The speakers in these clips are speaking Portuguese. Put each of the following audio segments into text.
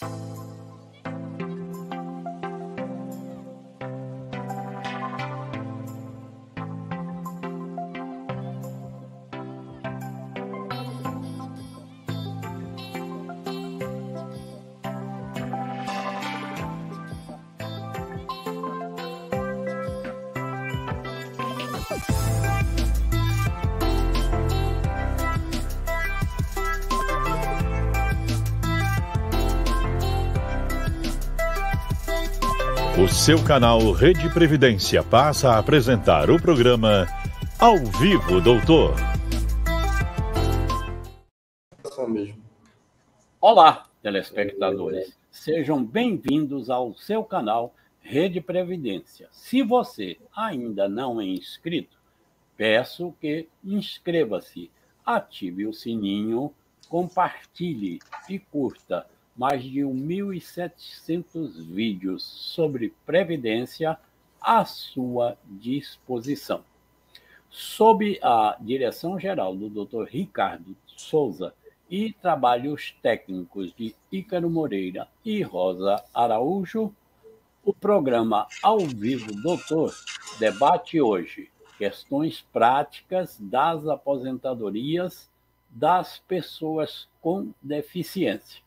O seu canal Rede Previdência passa a apresentar o programa Ao Vivo, Doutor. Olá, telespectadores. Sejam bem-vindos ao seu canal Rede Previdência. Se você ainda não é inscrito, peço que inscreva-se, ative o sininho, compartilhe e curta mais de 1.700 vídeos sobre Previdência à sua disposição. Sob a direção-geral do Dr. Ricardo Souza e trabalhos técnicos de Ícaro Moreira e Rosa Araújo, o programa Ao Vivo Doutor debate hoje questões práticas das aposentadorias das pessoas com deficiência.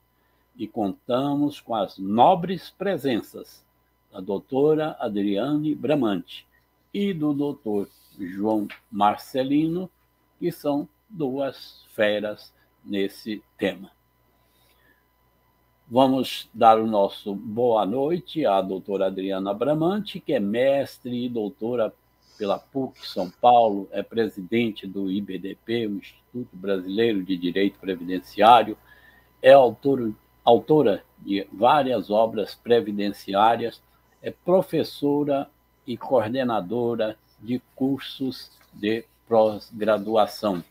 E contamos com as nobres presenças da doutora Adriane Bramante e do doutor João Marcelino, que são duas feras nesse tema. Vamos dar o nosso boa noite à doutora Adriana Bramante, que é mestre e doutora pela PUC São Paulo, é presidente do IBDP, o Instituto Brasileiro de Direito Previdenciário, é autora de várias obras previdenciárias, é professora e coordenadora de cursos de pós-graduação.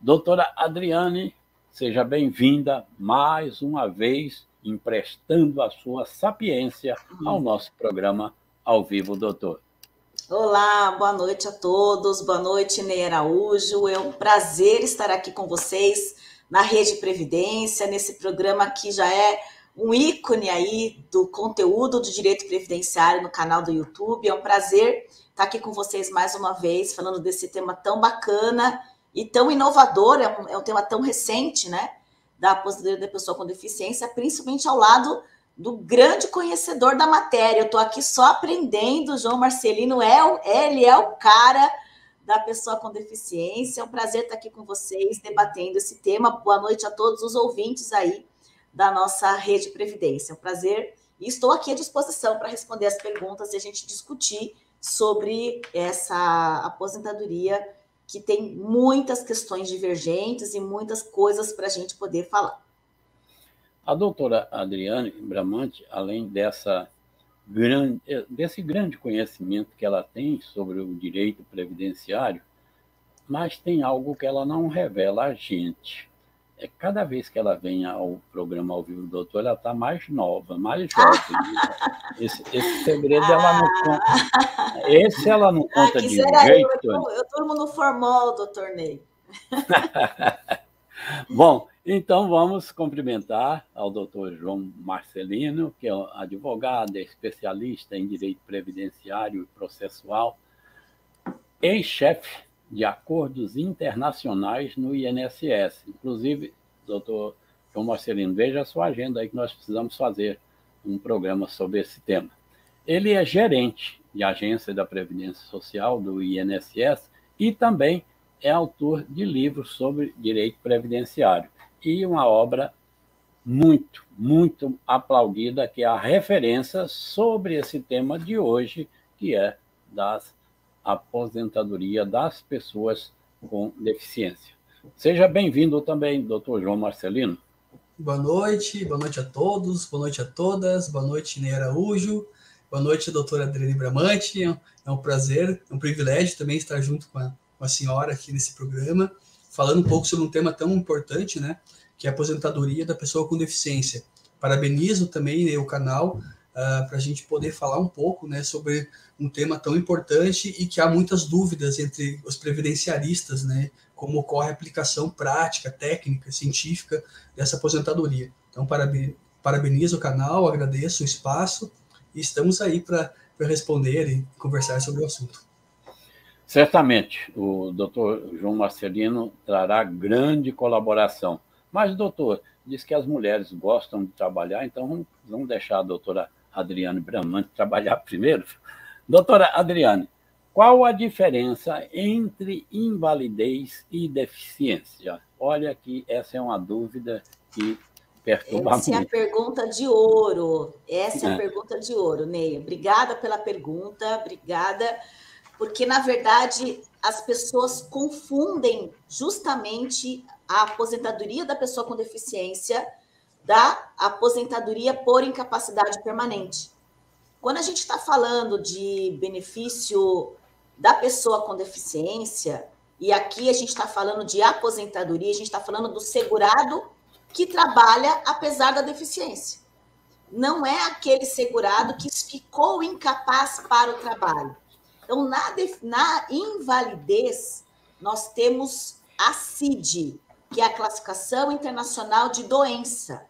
Doutora Adriane, seja bem-vinda mais uma vez, emprestando a sua sapiência ao nosso programa Ao Vivo, Doutor. Olá, boa noite a todos, boa noite, Ney Araújo. É um prazer estar aqui com vocês na Rede Previdência, nesse programa que já é um ícone aí do conteúdo do direito previdenciário no canal do YouTube. É um prazer estar aqui com vocês mais uma vez, falando desse tema tão bacana e tão inovador, é um tema tão recente, né, da aposentadoria da pessoa com deficiência, principalmente ao lado do grande conhecedor da matéria. Eu estou aqui só aprendendo, o João Marcelino ele é o cara da pessoa com deficiência. É um prazer estar aqui com vocês, debatendo esse tema. Boa noite a todos os ouvintes aí da nossa Rede Previdência. É um prazer e estou aqui à disposição para responder as perguntas e a gente discutir sobre essa aposentadoria que tem muitas questões divergentes e muitas coisas para a gente poder falar. A doutora Adriane Bramante, além desse grande conhecimento que ela tem sobre o direito previdenciário, mas tem algo que ela não revela a gente. Cada vez que ela vem ao programa Ao Vivo, Doutor, ela está mais nova, mais jovem. Esse segredo ela não conta. Esse ela não conta de jeito. Eu durmo no formol, doutor Ney. Bom, então vamos cumprimentar ao doutor João Marcelino, que é advogado, é especialista em direito previdenciário e processual, ex-chefe de acordos internacionais no INSS. Inclusive, doutor João Marcelino, veja a sua agenda aí que nós precisamos fazer um programa sobre esse tema. Ele é gerente de agência da Previdência Social do INSS e também é autor de livros sobre direito previdenciário e uma obra muito, muito aplaudida, que é a referência sobre esse tema de hoje, que é das aposentadoria das pessoas com deficiência. Seja bem-vindo também, doutor João Marcelino. Boa noite a todos, boa noite a todas, boa noite, Ney Araújo, boa noite, doutora Adriane Bramante. É um prazer, é um privilégio também estar junto com a senhora aqui nesse programa, falando um pouco sobre um tema tão importante, né, que é a aposentadoria da pessoa com deficiência. Parabenizo também, né, o canal para a gente poder falar um pouco, né, sobre um tema tão importante e que há muitas dúvidas entre os previdenciaristas, né, como ocorre a aplicação prática, técnica, científica dessa aposentadoria. Então, parabenizo o canal, agradeço o espaço e estamos aí para responder e conversar sobre o assunto. Certamente, o doutor João Marcelino trará grande colaboração. Mas, doutor, diz que as mulheres gostam de trabalhar, então vamos deixar a doutora Adriane Bramante trabalhar primeiro. Doutora Adriane, qual a diferença entre invalidez e deficiência? Olha que essa é uma dúvida que perturba muito. Essa é a pergunta de ouro. Essa é a pergunta de ouro, Ney. Obrigada pela pergunta, obrigada. Porque, na verdade, as pessoas confundem justamente a aposentadoria da pessoa com deficiência da aposentadoria por incapacidade permanente. Quando a gente está falando de benefício da pessoa com deficiência, e aqui a gente está falando de aposentadoria, a gente está falando do segurado que trabalha apesar da deficiência. Não é aquele segurado que ficou incapaz para o trabalho. Então, na invalidez, nós temos a CID, que é a Classificação Internacional de Doença.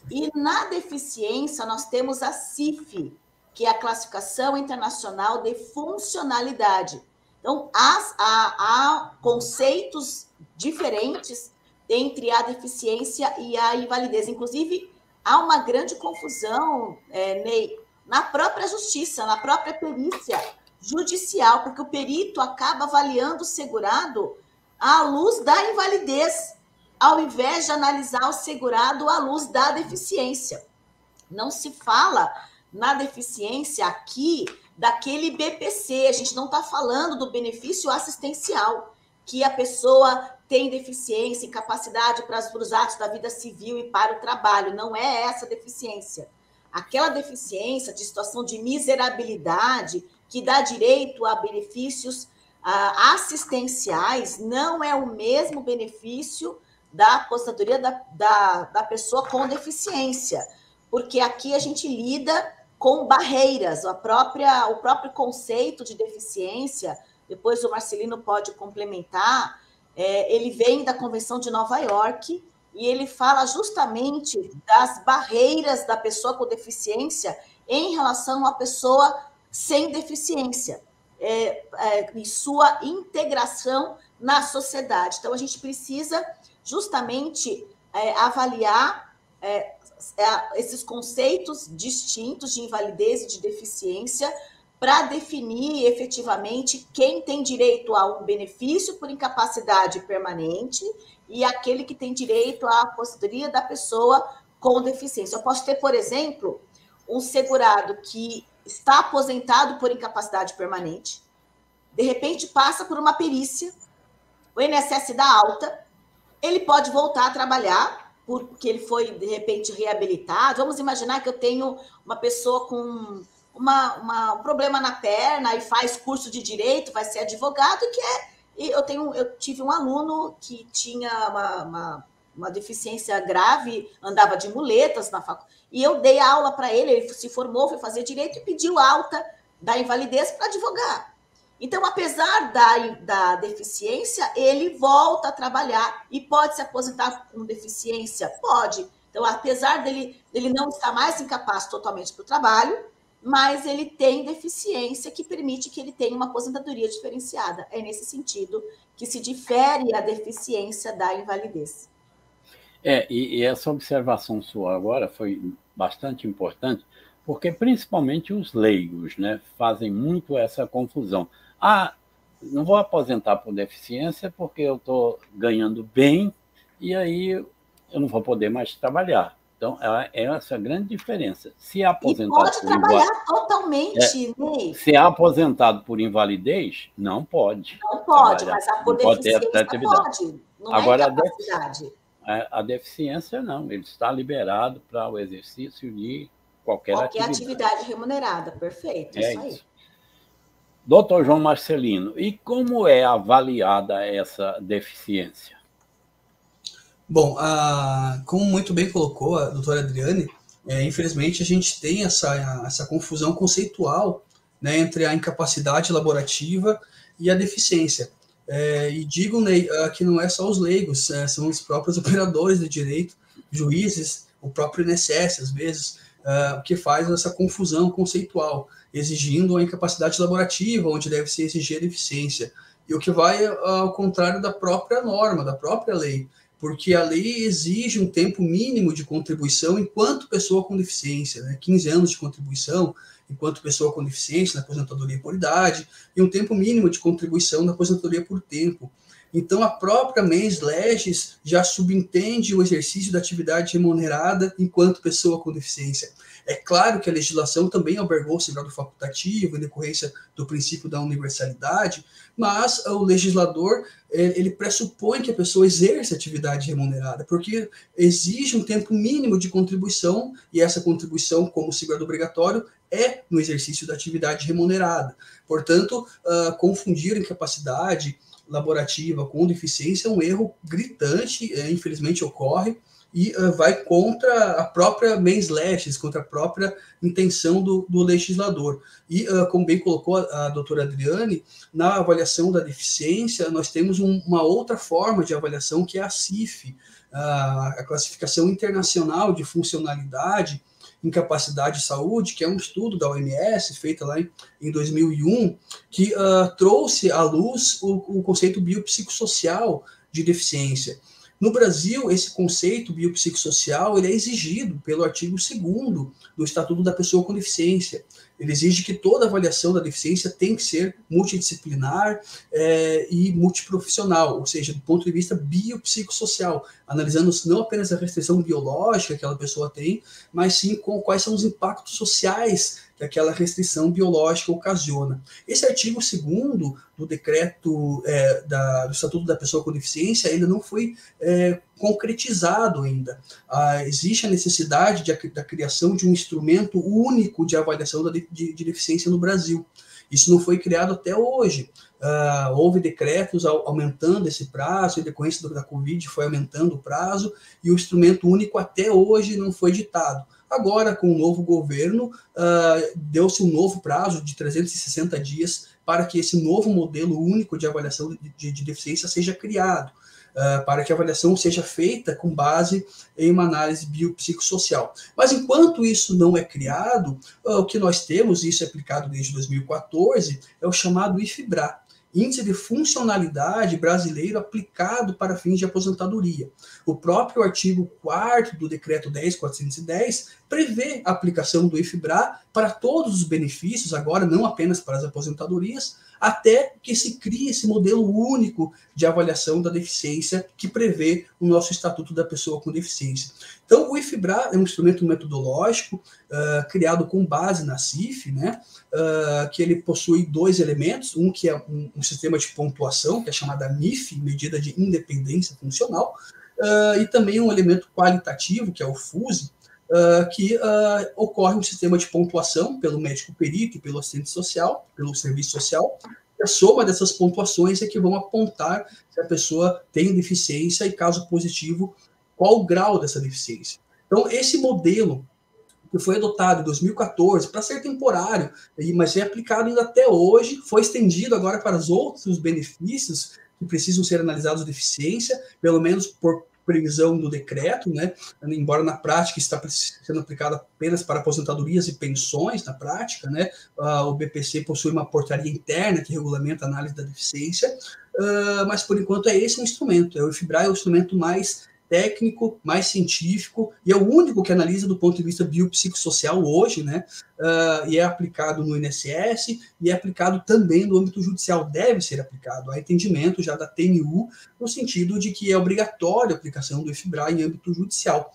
E na deficiência, nós temos a CIF, que é a Classificação Internacional de Funcionalidade. Então, há conceitos diferentes entre a deficiência e a invalidez. Inclusive, há uma grande confusão, Ney, na própria justiça, na própria perícia judicial, porque o perito acaba avaliando o segurado à luz da invalidez, ao invés de analisar o segurado à luz da deficiência. Não se fala na deficiência aqui daquele BPC, a gente não está falando do benefício assistencial, que a pessoa tem deficiência, incapacidade para os atos da vida civil e para o trabalho, não é essa deficiência. Aquela deficiência de situação de miserabilidade que dá direito a benefícios assistenciais não é o mesmo benefício da aposentadoria da pessoa com deficiência, porque aqui a gente lida com barreiras, o próprio conceito de deficiência, depois o Marcelino pode complementar, ele vem da Convenção de Nova York e ele fala justamente das barreiras da pessoa com deficiência em relação à pessoa sem deficiência e sua integração na sociedade. Então, a gente precisa justamente avaliar esses conceitos distintos de invalidez e de deficiência para definir efetivamente quem tem direito a um benefício por incapacidade permanente e aquele que tem direito à aposentadoria da pessoa com deficiência. Eu posso ter, por exemplo, um segurado que está aposentado por incapacidade permanente, de repente passa por uma perícia, o INSS dá alta, ele pode voltar a trabalhar, porque ele foi, de repente, reabilitado. Vamos imaginar que eu tenho uma pessoa com um problema na perna e faz curso de direito, vai ser advogado, eu tive um aluno que tinha uma deficiência grave, andava de muletas na faculdade, e eu dei aula para ele, ele se formou, foi fazer direito e pediu alta da invalidez para advogar. Então, apesar da deficiência, ele volta a trabalhar e pode se aposentar com deficiência? Pode. Então, apesar dele não estar mais incapaz totalmente para o trabalho, mas ele tem deficiência que permite que ele tenha uma aposentadoria diferenciada. É nesse sentido que se difere a deficiência da invalidez. E essa observação sua agora foi bastante importante, porque principalmente os leigos, né, fazem muito essa confusão. Não vou aposentar por deficiência porque eu estou ganhando bem e aí eu não vou poder mais trabalhar. Então, é essa a grande diferença. Se é aposentado pode trabalhar totalmente, Ney. Se é aposentado por invalidez, não pode. Não pode, mas a por deficiência pode. Não agora, é incapacidade. A deficiência, não. Ele está liberado para o exercício de qualquer atividade remunerada. Perfeito, isso aí. Doutor João Marcelino, e como é avaliada essa deficiência? Bom, como muito bem colocou a doutora Adriane, infelizmente a gente tem essa confusão conceitual, né, entre a incapacidade laborativa e a deficiência. E digo, Ney, que não é só os leigos, são os próprios operadores de direito, juízes, o próprio INSS, às vezes, que faz essa confusão conceitual, exigindo a incapacidade laborativa, onde deve ser exigir a deficiência, e o que vai ao contrário da própria norma, da própria lei, porque a lei exige um tempo mínimo de contribuição enquanto pessoa com deficiência, né? 15 anos de contribuição enquanto pessoa com deficiência na aposentadoria por idade, e um tempo mínimo de contribuição na aposentadoria por tempo. Então, a própria mens legis já subentende o exercício da atividade remunerada enquanto pessoa com deficiência. É claro que a legislação também albergou esse grau facultativo em decorrência do princípio da universalidade, mas o legislador ele pressupõe que a pessoa exerça atividade remunerada, porque exige um tempo mínimo de contribuição, e essa contribuição, como segurado obrigatório, é no exercício da atividade remunerada. Portanto, confundir incapacidade laborativa com deficiência é um erro gritante, infelizmente ocorre, e vai contra a própria mens legis, contra a própria intenção do legislador. E, como bem colocou a doutora Adriane, na avaliação da deficiência, nós temos uma outra forma de avaliação, que é a CIF, a Classificação Internacional de Funcionalidade, Incapacidade e Saúde, que é um estudo da OMS, feita lá em 2001, que trouxe à luz o conceito biopsicossocial de deficiência. No Brasil, esse conceito biopsicossocial ele é exigido pelo artigo 2º do Estatuto da Pessoa com Deficiência. Ele exige que toda avaliação da deficiência tem que ser multidisciplinar e multiprofissional, ou seja, do ponto de vista biopsicossocial, analisando não apenas a restrição biológica que aquela pessoa tem, mas sim com quais são os impactos sociais que aquela restrição biológica ocasiona. Esse artigo 2º do decreto do Estatuto da Pessoa com Deficiência ainda não foi concretizado ainda. Existe a necessidade da criação de um instrumento único de avaliação de deficiência no Brasil. Isso não foi criado até hoje. Houve decretos aumentando esse prazo, em decorrência da Covid foi aumentando o prazo, e o instrumento único até hoje não foi ditado. Agora, com o novo governo, deu-se um novo prazo de 360 dias para que esse novo modelo único de avaliação de deficiência seja criado, para que a avaliação seja feita com base em uma análise biopsicossocial. Mas enquanto isso não é criado, o que nós temos, e isso é aplicado desde 2014, é o chamado IFBRA, Índice de Funcionalidade Brasileiro aplicado para fins de aposentadoria. O próprio artigo 4º do Decreto 10.410 prevê a aplicação do IFBRA para todos os benefícios, agora não apenas para as aposentadorias, até que se crie esse modelo único de avaliação da deficiência que prevê o nosso Estatuto da Pessoa com Deficiência. Então, o IFBRA é um instrumento metodológico criado com base na CIF, né, que ele possui 2 elementos, um que é um sistema de pontuação, que é chamada MIF, Medida de Independência Funcional, e também um elemento qualitativo, que é o FUSE, que ocorre um sistema de pontuação pelo médico perito e pelo assistente social, pelo serviço social, e a soma dessas pontuações é que vão apontar se a pessoa tem deficiência e, caso positivo, qual o grau dessa deficiência. Então, esse modelo que foi adotado em 2014 para ser temporário, mas é aplicado ainda até hoje, foi estendido agora para os outros benefícios que precisam ser analisados de deficiência, pelo menos por previsão do decreto, né? Embora na prática está sendo aplicado apenas para aposentadorias e pensões, na prática, né? O BPC possui uma portaria interna que regulamenta a análise da deficiência, mas por enquanto é esse o instrumento, o IFBRA é o instrumento mais técnico, mais científico, e é o único que analisa do ponto de vista biopsicossocial hoje, né? E é aplicado no INSS e é aplicado também no âmbito judicial, deve ser aplicado. Há entendimento já da TNU, no sentido de que é obrigatória a aplicação do IFBRA em âmbito judicial,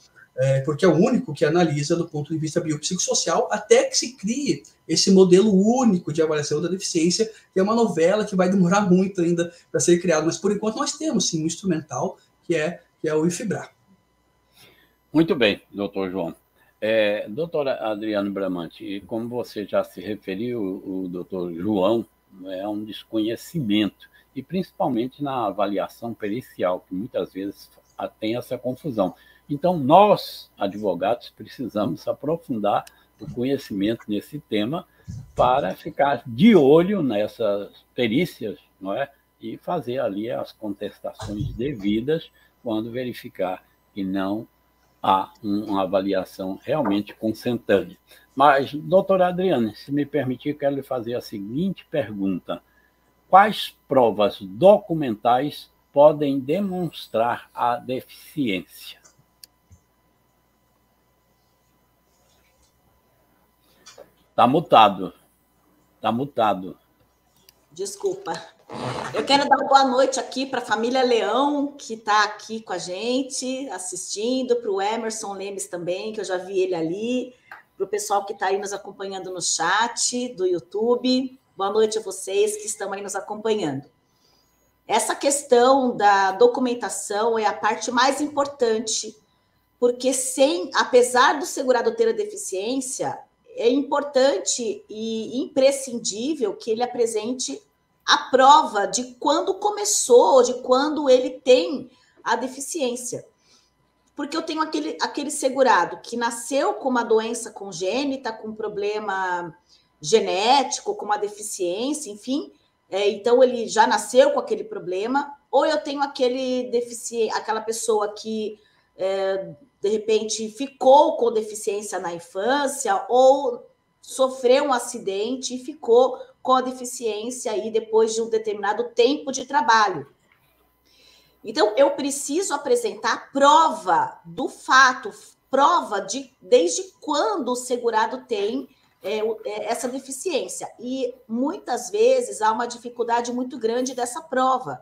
porque é o único que analisa do ponto de vista biopsicossocial, até que se crie esse modelo único de avaliação da deficiência, que é uma novela que vai demorar muito ainda para ser criado, mas por enquanto nós temos sim um instrumental que é o IFBRA. Muito bem, doutor João. Doutora Adriane Bramante, como você já se referiu, o doutor João é um desconhecimento, e principalmente na avaliação pericial, que muitas vezes tem essa confusão. Então, nós, advogados, precisamos aprofundar o conhecimento nesse tema para ficar de olho nessas perícias, não é? E fazer ali as contestações devidas quando verificar que não há uma avaliação realmente consentânea. Mas, doutora Adriane, se me permitir, quero lhe fazer a seguinte pergunta. Quais provas documentais podem demonstrar a deficiência? Está mutado. Está mutado. Desculpa. Eu quero dar uma boa noite aqui para a família Leão, que está aqui com a gente, assistindo, para o Emerson Lemes também, que eu já vi ele ali, para o pessoal que está aí nos acompanhando no chat do YouTube. Boa noite a vocês que estão aí nos acompanhando. Essa questão da documentação é a parte mais importante, porque apesar do segurado ter a deficiência, é importante e imprescindível que ele apresente a prova de quando começou, de quando ele tem a deficiência. Porque eu tenho aquele segurado que nasceu com uma doença congênita, com um problema genético, com uma deficiência, enfim, então ele já nasceu com aquele problema, ou eu tenho aquela pessoa que de repente ficou com deficiência na infância ou sofreu um acidente e ficou com a deficiência aí depois de um determinado tempo de trabalho. Então, eu preciso apresentar prova do fato, prova de desde quando o segurado tem essa deficiência. E muitas vezes há uma dificuldade muito grande dessa prova.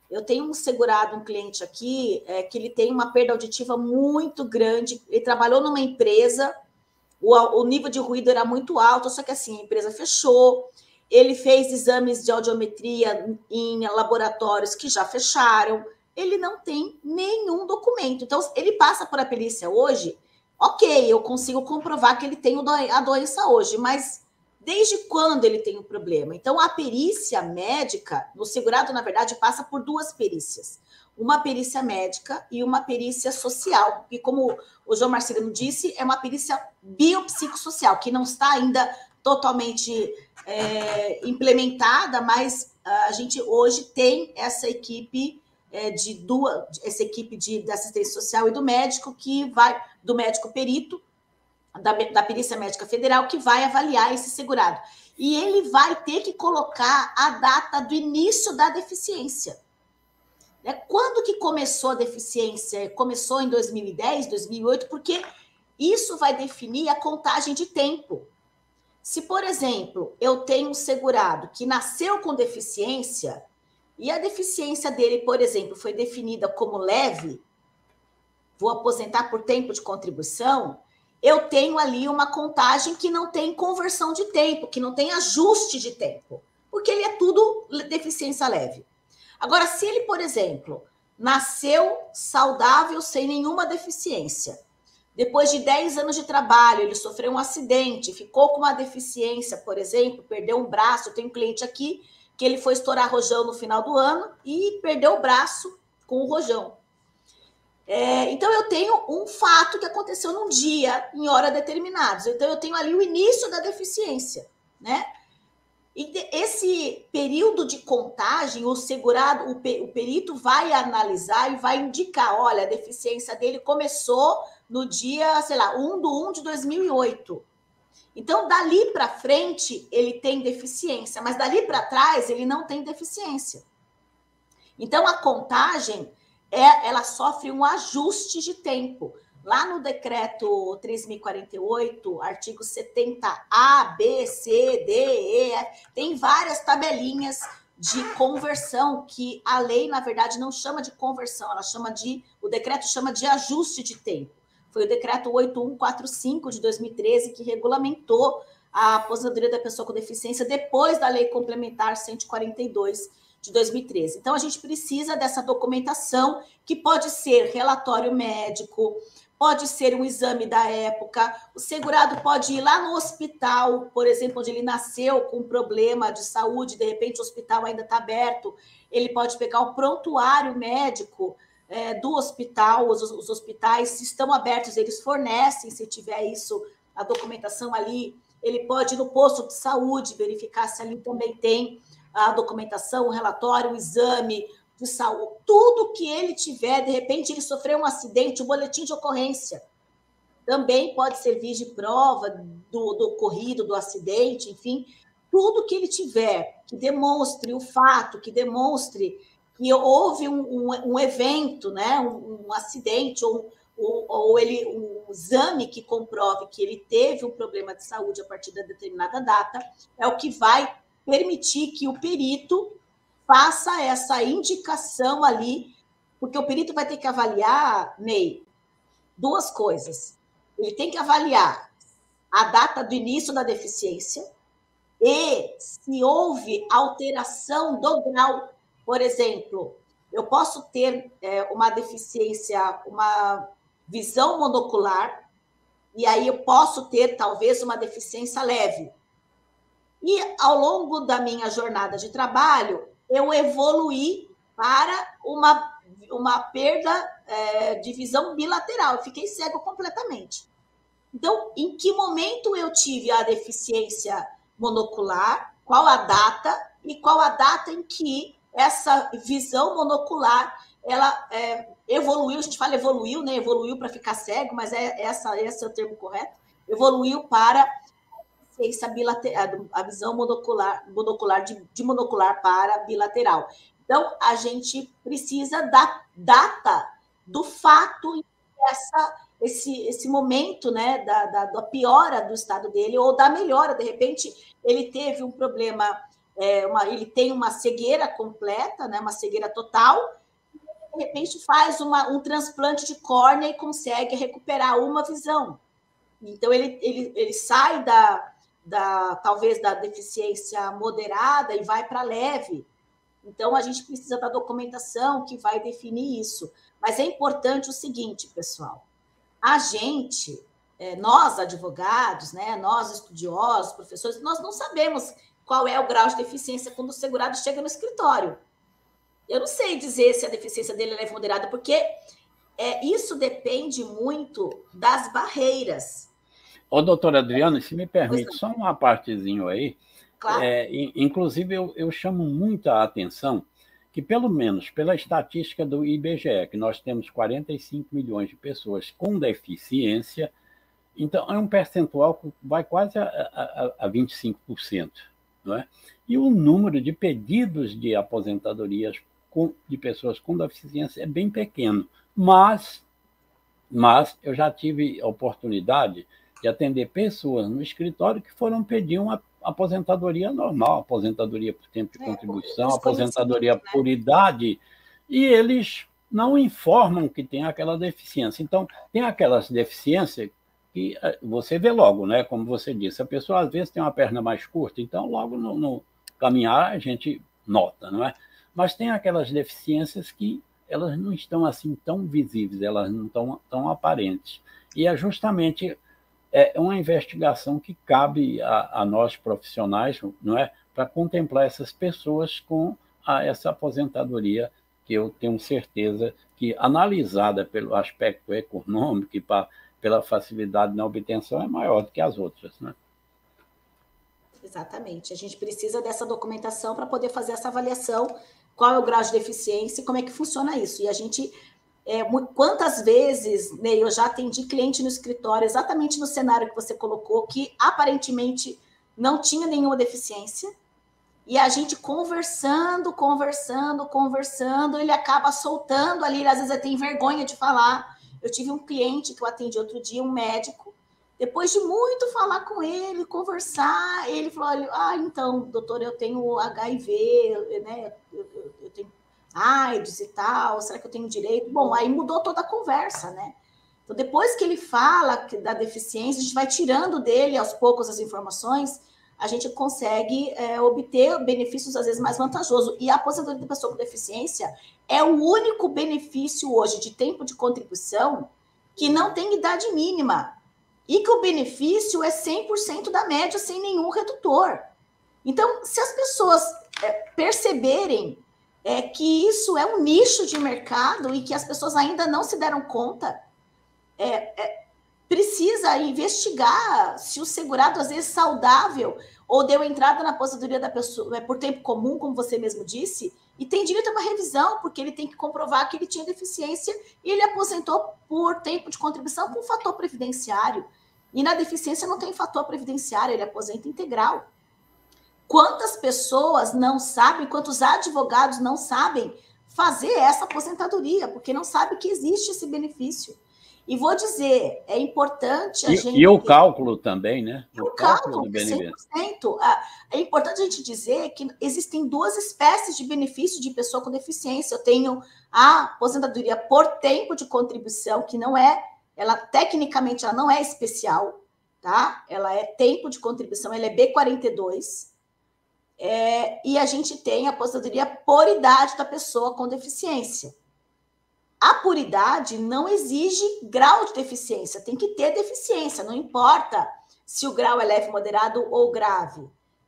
Eu tenho um segurado, um cliente aqui, que ele tem uma perda auditiva muito grande. Ele trabalhou numa empresa, o nível de ruído era muito alto, só que assim, a empresa fechou. Ele fez exames de audiometria em laboratórios que já fecharam. Ele não tem nenhum documento. Então, ele passa por a perícia hoje, ok, eu consigo comprovar que ele tem a doença hoje, mas desde quando ele tem o problema? Então, a perícia médica, no segurado, na verdade, passa por duas perícias. Uma perícia médica e uma perícia social. E como o João Marcelino disse, é uma perícia biopsicossocial, que não está ainda totalmente implementada, mas a gente hoje tem essa equipe de assistência social e do médico do médico perito, da perícia médica federal, que vai avaliar esse segurado. E ele vai ter que colocar a data do início da deficiência. Quando que começou a deficiência? Começou em 2010, 2008, porque isso vai definir a contagem de tempo. Se, por exemplo, eu tenho um segurado que nasceu com deficiência e a deficiência dele, por exemplo, foi definida como leve, vou aposentar por tempo de contribuição, eu tenho ali uma contagem que não tem conversão de tempo, que não tem ajuste de tempo, porque ele é tudo deficiência leve. Agora, se ele, por exemplo, nasceu saudável, sem nenhuma deficiência, depois de 10 anos de trabalho, ele sofreu um acidente, ficou com uma deficiência, por exemplo, perdeu um braço. Eu tenho um cliente aqui que ele foi estourar rojão no final do ano e perdeu o braço com o rojão. Então, eu tenho um fato que aconteceu num dia, em hora determinadas. Então, eu tenho ali o início da deficiência, né? E esse período de contagem, o segurado, o perito vai analisar e vai indicar, olha, a deficiência dele começou no dia, sei lá, 1/1/2008. Então, dali para frente, ele tem deficiência, mas dali para trás, ele não tem deficiência. Então, a contagem, ela sofre um ajuste de tempo. Lá no decreto 3.048, artigo 70A, B, C, D, E, F, tem várias tabelinhas de conversão que a lei, na verdade, não chama de conversão, o decreto chama de ajuste de tempo. Foi o decreto 8145 de 2013 que regulamentou a aposentadoria da pessoa com deficiência depois da lei complementar 142 de 2013. Então, a gente precisa dessa documentação, que pode ser relatório médico, pode ser um exame da época, o segurado pode ir lá no hospital, por exemplo, onde ele nasceu com um problema de saúde, de repente o hospital ainda está aberto, ele pode pegar o prontuário médico do hospital, os hospitais estão abertos, eles fornecem, se tiver isso, a documentação ali, ele pode ir no posto de saúde, verificar se ali também tem a documentação, o relatório, o exame de saúde, tudo que ele tiver, de repente ele sofreu um acidente, o boletim de ocorrência também pode servir de prova do ocorrido, do acidente, enfim, tudo que ele tiver que demonstre o fato, que demonstre que houve um evento, né, um acidente, ou um exame que comprove que ele teve um problema de saúde a partir da determinada data, é o que vai permitir que o perito faça essa indicação ali, porque o perito vai ter que avaliar, Ney, duas coisas. Ele tem que avaliar a data do início da deficiência e se houve alteração do grau. Por exemplo, eu posso ter uma deficiência, uma visão monocular, e aí eu posso ter, talvez, uma deficiência leve. E, ao longo da minha jornada de trabalho, eu evoluí para uma perda de visão bilateral. Eu fiquei cego completamente. Então, em que momento eu tive a deficiência monocular, qual a data, e qual a data em que essa visão monocular ela evoluiu, a gente fala evoluiu, né? Evoluiu para ficar cego, mas esse é o termo correto, evoluiu para a visão monocular de monocular para bilateral. Então, a gente precisa da data do fato, esse momento, né, da piora do estado dele, ou da melhora. De repente, ele teve um problema, ele tem uma cegueira completa, né, uma cegueira total, e, de repente, faz um transplante de córnea e consegue recuperar uma visão. Então, ele sai talvez da deficiência moderada e vai para leve. Então, a gente precisa da documentação que vai definir isso. Mas é importante o seguinte, pessoal, a gente, nós advogados, né, nós estudiosos, professores, nós não sabemos qual é o grau de deficiência quando o segurado chega no escritório. Eu não sei dizer se a deficiência dele é leve ou moderada, porque isso depende muito das barreiras. Ô, doutora Adriana, se me permite, só uma partezinha aí. Claro. Inclusive, eu chamo muita atenção que, pelo menos pela estatística do IBGE, que nós temos 45 milhões de pessoas com deficiência, então é um percentual que vai quase a 25%. Não é? E o número de pedidos de aposentadorias de pessoas com deficiência é bem pequeno. Mas eu já tive a oportunidade de atender pessoas no escritório que foram pedir uma aposentadoria normal, aposentadoria por tempo de contribuição, aposentadoria por idade, e eles não informam que tem aquela deficiência. Então, tem aquelas deficiências que você vê logo, né? Como você disse, a pessoa às vezes tem uma perna mais curta, então logo no caminhar a gente nota, não é? Mas tem aquelas deficiências que elas não estão assim tão visíveis, elas não estão tão aparentes. E é justamente uma investigação que cabe a nós profissionais, não é, para contemplar essas pessoas com essa aposentadoria, que eu tenho certeza que, analisada pelo aspecto econômico e pela facilidade na obtenção, é maior do que as outras, né? Exatamente. A gente precisa dessa documentação para poder fazer essa avaliação, qual é o grau de deficiência e como é que funciona isso. E a gente... quantas vezes, né, eu já atendi cliente no escritório, exatamente no cenário que você colocou, que aparentemente não tinha nenhuma deficiência, e a gente conversando, ele acaba soltando ali, às vezes ele tem vergonha de falar. Eu tive um cliente que eu atendi outro dia, um médico, depois de muito falar com ele, conversar, ele falou, então, doutor, eu tenho HIV, né, eu tenho AIDS e tal, será que eu tenho direito? Bom, aí mudou toda a conversa, né? Então, depois que ele fala da deficiência, a gente vai tirando dele, aos poucos, as informações, a gente consegue obter benefícios, às vezes, mais vantajosos. E a aposentadoria da pessoa com deficiência é o único benefício hoje de tempo de contribuição que não tem idade mínima e que o benefício é 100% da média, sem nenhum redutor. Então, se as pessoas perceberem que isso é um nicho de mercado e que as pessoas ainda não se deram conta, precisa investigar se o segurado, às vezes, saudável, ou deu entrada na aposentadoria da pessoa por tempo comum, como você mesmo disse, e tem direito a uma revisão, porque ele tem que comprovar que ele tinha deficiência e ele aposentou por tempo de contribuição com fator previdenciário. E na deficiência não tem fator previdenciário, ele aposenta integral. Quantas pessoas não sabem, quantos advogados não sabem fazer essa aposentadoria, porque não sabem que existe esse benefício. E vou dizer, é importante a gente... E o cálculo também, né? O cálculo, 100%. É importante a gente dizer que existem duas espécies de benefício de pessoa com deficiência. Eu tenho a aposentadoria por tempo de contribuição, que não é... Ela, tecnicamente, ela não é especial, tá? Ela é tempo de contribuição, ela é B42. E a gente tem a aposentadoria por idade da pessoa com deficiência. A por idade não exige grau de deficiência, tem que ter deficiência, não importa se o grau é leve, moderado ou grave,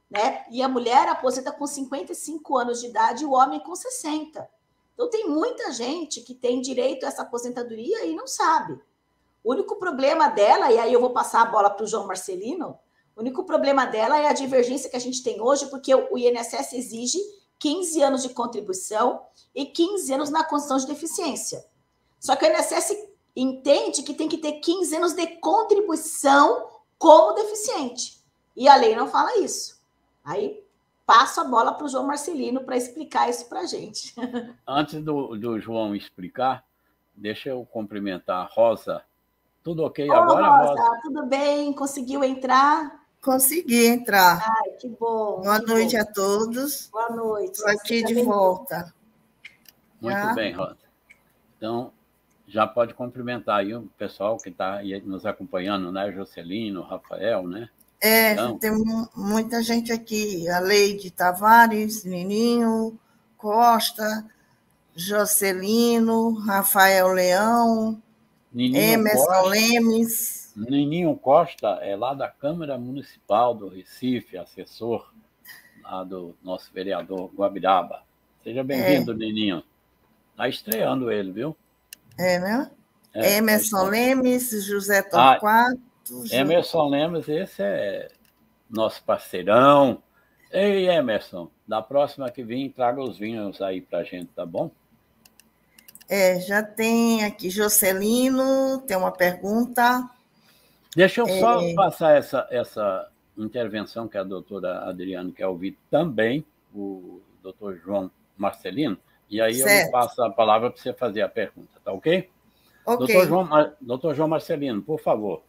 né? E a mulher aposenta com 55 anos de idade e o homem com 60. Então, tem muita gente que tem direito a essa aposentadoria e não sabe. O único problema dela, e aí eu vou passar a bola para o João Marcelino, o único problema dela é a divergência que a gente tem hoje, porque o INSS exige 15 anos de contribuição e 15 anos na condição de deficiência. Só que o INSS entende que tem que ter 15 anos de contribuição como deficiente. E a lei não fala isso. Aí passo a bola para o João Marcelino para explicar isso para a gente. Antes do João explicar, deixa eu cumprimentar a Rosa. Tudo ok agora, Rosa? Tudo bem? Conseguiu entrar? Consegui entrar. Ai, que bom. Boa noite a todos. Boa noite. Estou aqui de volta. Muito bem, Rosa. Então, já pode cumprimentar aí o pessoal que está nos acompanhando, né? Jocelino, Rafael, né? Então, tem muita gente aqui. A Leide Tavares, Nininho, Costa, Jocelino, Rafael Leão, Emerson Lemes. Nininho Costa é lá da Câmara Municipal do Recife, assessor lá do nosso vereador Guabiraba. Seja bem-vindo, Nininho. Está estreando ele, viu? Né? Emerson Lemes, José Torquato. Emerson Lemes, esse é nosso parceirão. Ei, Emerson, da próxima que vir, traga os vinhos aí pra gente, tá bom? Já tem aqui Jocelino, tem uma pergunta. Deixa eu só passar essa intervenção que a doutora Adriana quer ouvir também, o doutor João Marcelino, e aí eu passo a palavra para você fazer a pergunta, tá ok? Ok. Doutor João Marcelino, por favor.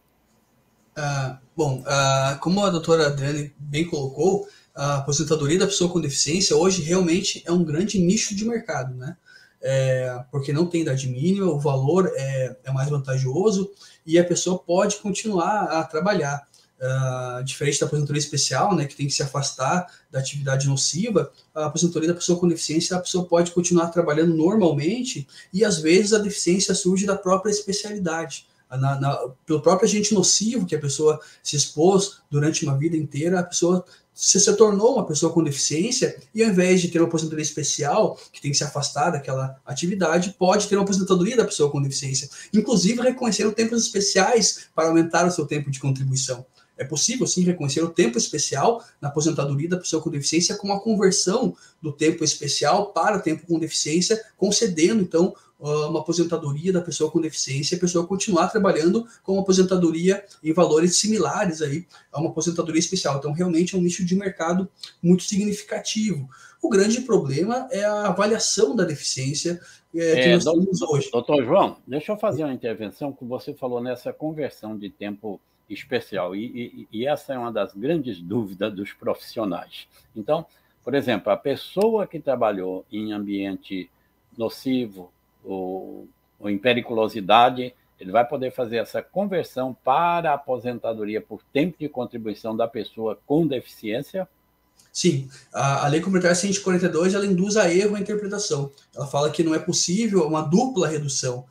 Como a doutora Adriane bem colocou, a aposentadoria da pessoa com deficiência hoje realmente é um grande nicho de mercado, né? Porque não tem idade mínima, o valor é mais vantajoso e a pessoa pode continuar a trabalhar. Diferente da aposentadoria especial, né, que tem que se afastar da atividade nociva, a aposentadoria da pessoa com deficiência, a pessoa pode continuar trabalhando normalmente e, às vezes, a deficiência surge da própria especialidade. Pelo próprio agente nocivo que a pessoa se expôs durante uma vida inteira, a pessoa se tornou uma pessoa com deficiência e, ao invés de ter uma aposentadoria especial, que tem que se afastar daquela atividade, pode ter uma aposentadoria da pessoa com deficiência, inclusive reconhecendo tempos especiais para aumentar o seu tempo de contribuição. É possível, sim, reconhecer o tempo especial na aposentadoria da pessoa com deficiência com a conversão do tempo especial para tempo com deficiência, concedendo, então, uma aposentadoria da pessoa com deficiência e a pessoa continuar trabalhando com uma aposentadoria em valores similares aí a uma aposentadoria especial. Então, realmente é um nicho de mercado muito significativo. O grande problema é a avaliação da deficiência que nós temos hoje. Doutor João, deixa eu fazer uma intervenção que você falou nessa conversão de tempo especial, e essa é uma das grandes dúvidas dos profissionais. Então, por exemplo, a pessoa que trabalhou em ambiente nocivo ou em periculosidade, ele vai poder fazer essa conversão para a aposentadoria por tempo de contribuição da pessoa com deficiência? Sim, a Lei Complementar 142, ela induz a erro a interpretação. Ela fala que não é possível uma dupla redução,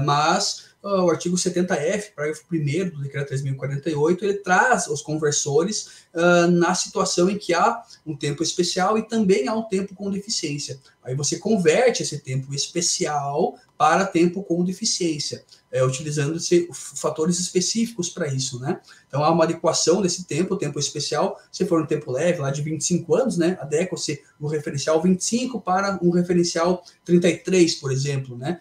mas o artigo 70F, parágrafo 1º do Decreto 3.048, ele traz os conversores na situação em que há um tempo especial e também há um tempo com deficiência. Aí você converte esse tempo especial para tempo com deficiência, utilizando fatores específicos para isso, né? Então, há uma adequação desse tempo, o tempo especial, se for um tempo leve, lá de 25 anos, né, adequa-se o referencial 25 para um referencial 33, por exemplo, né,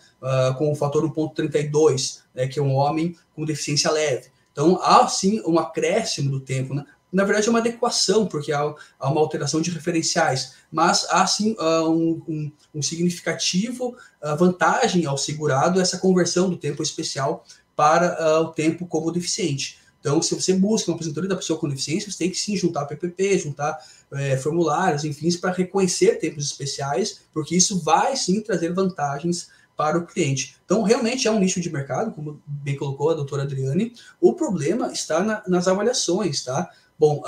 com o fator 1,32, né, que é um homem com deficiência leve. Então, há, sim, um acréscimo do tempo, né? Na verdade, é uma adequação, porque há uma alteração de referenciais, mas há, sim, um significativo vantagem ao segurado essa conversão do tempo especial para o tempo como deficiente. Então, se você busca uma aposentadoria da pessoa com deficiência, você tem que, sim, juntar PPP, juntar formulários, enfim, para reconhecer tempos especiais, porque isso vai, sim, trazer vantagens para o cliente. Então, realmente é um nicho de mercado, como bem colocou a doutora Adriane. O problema está nas avaliações, tá? Bom,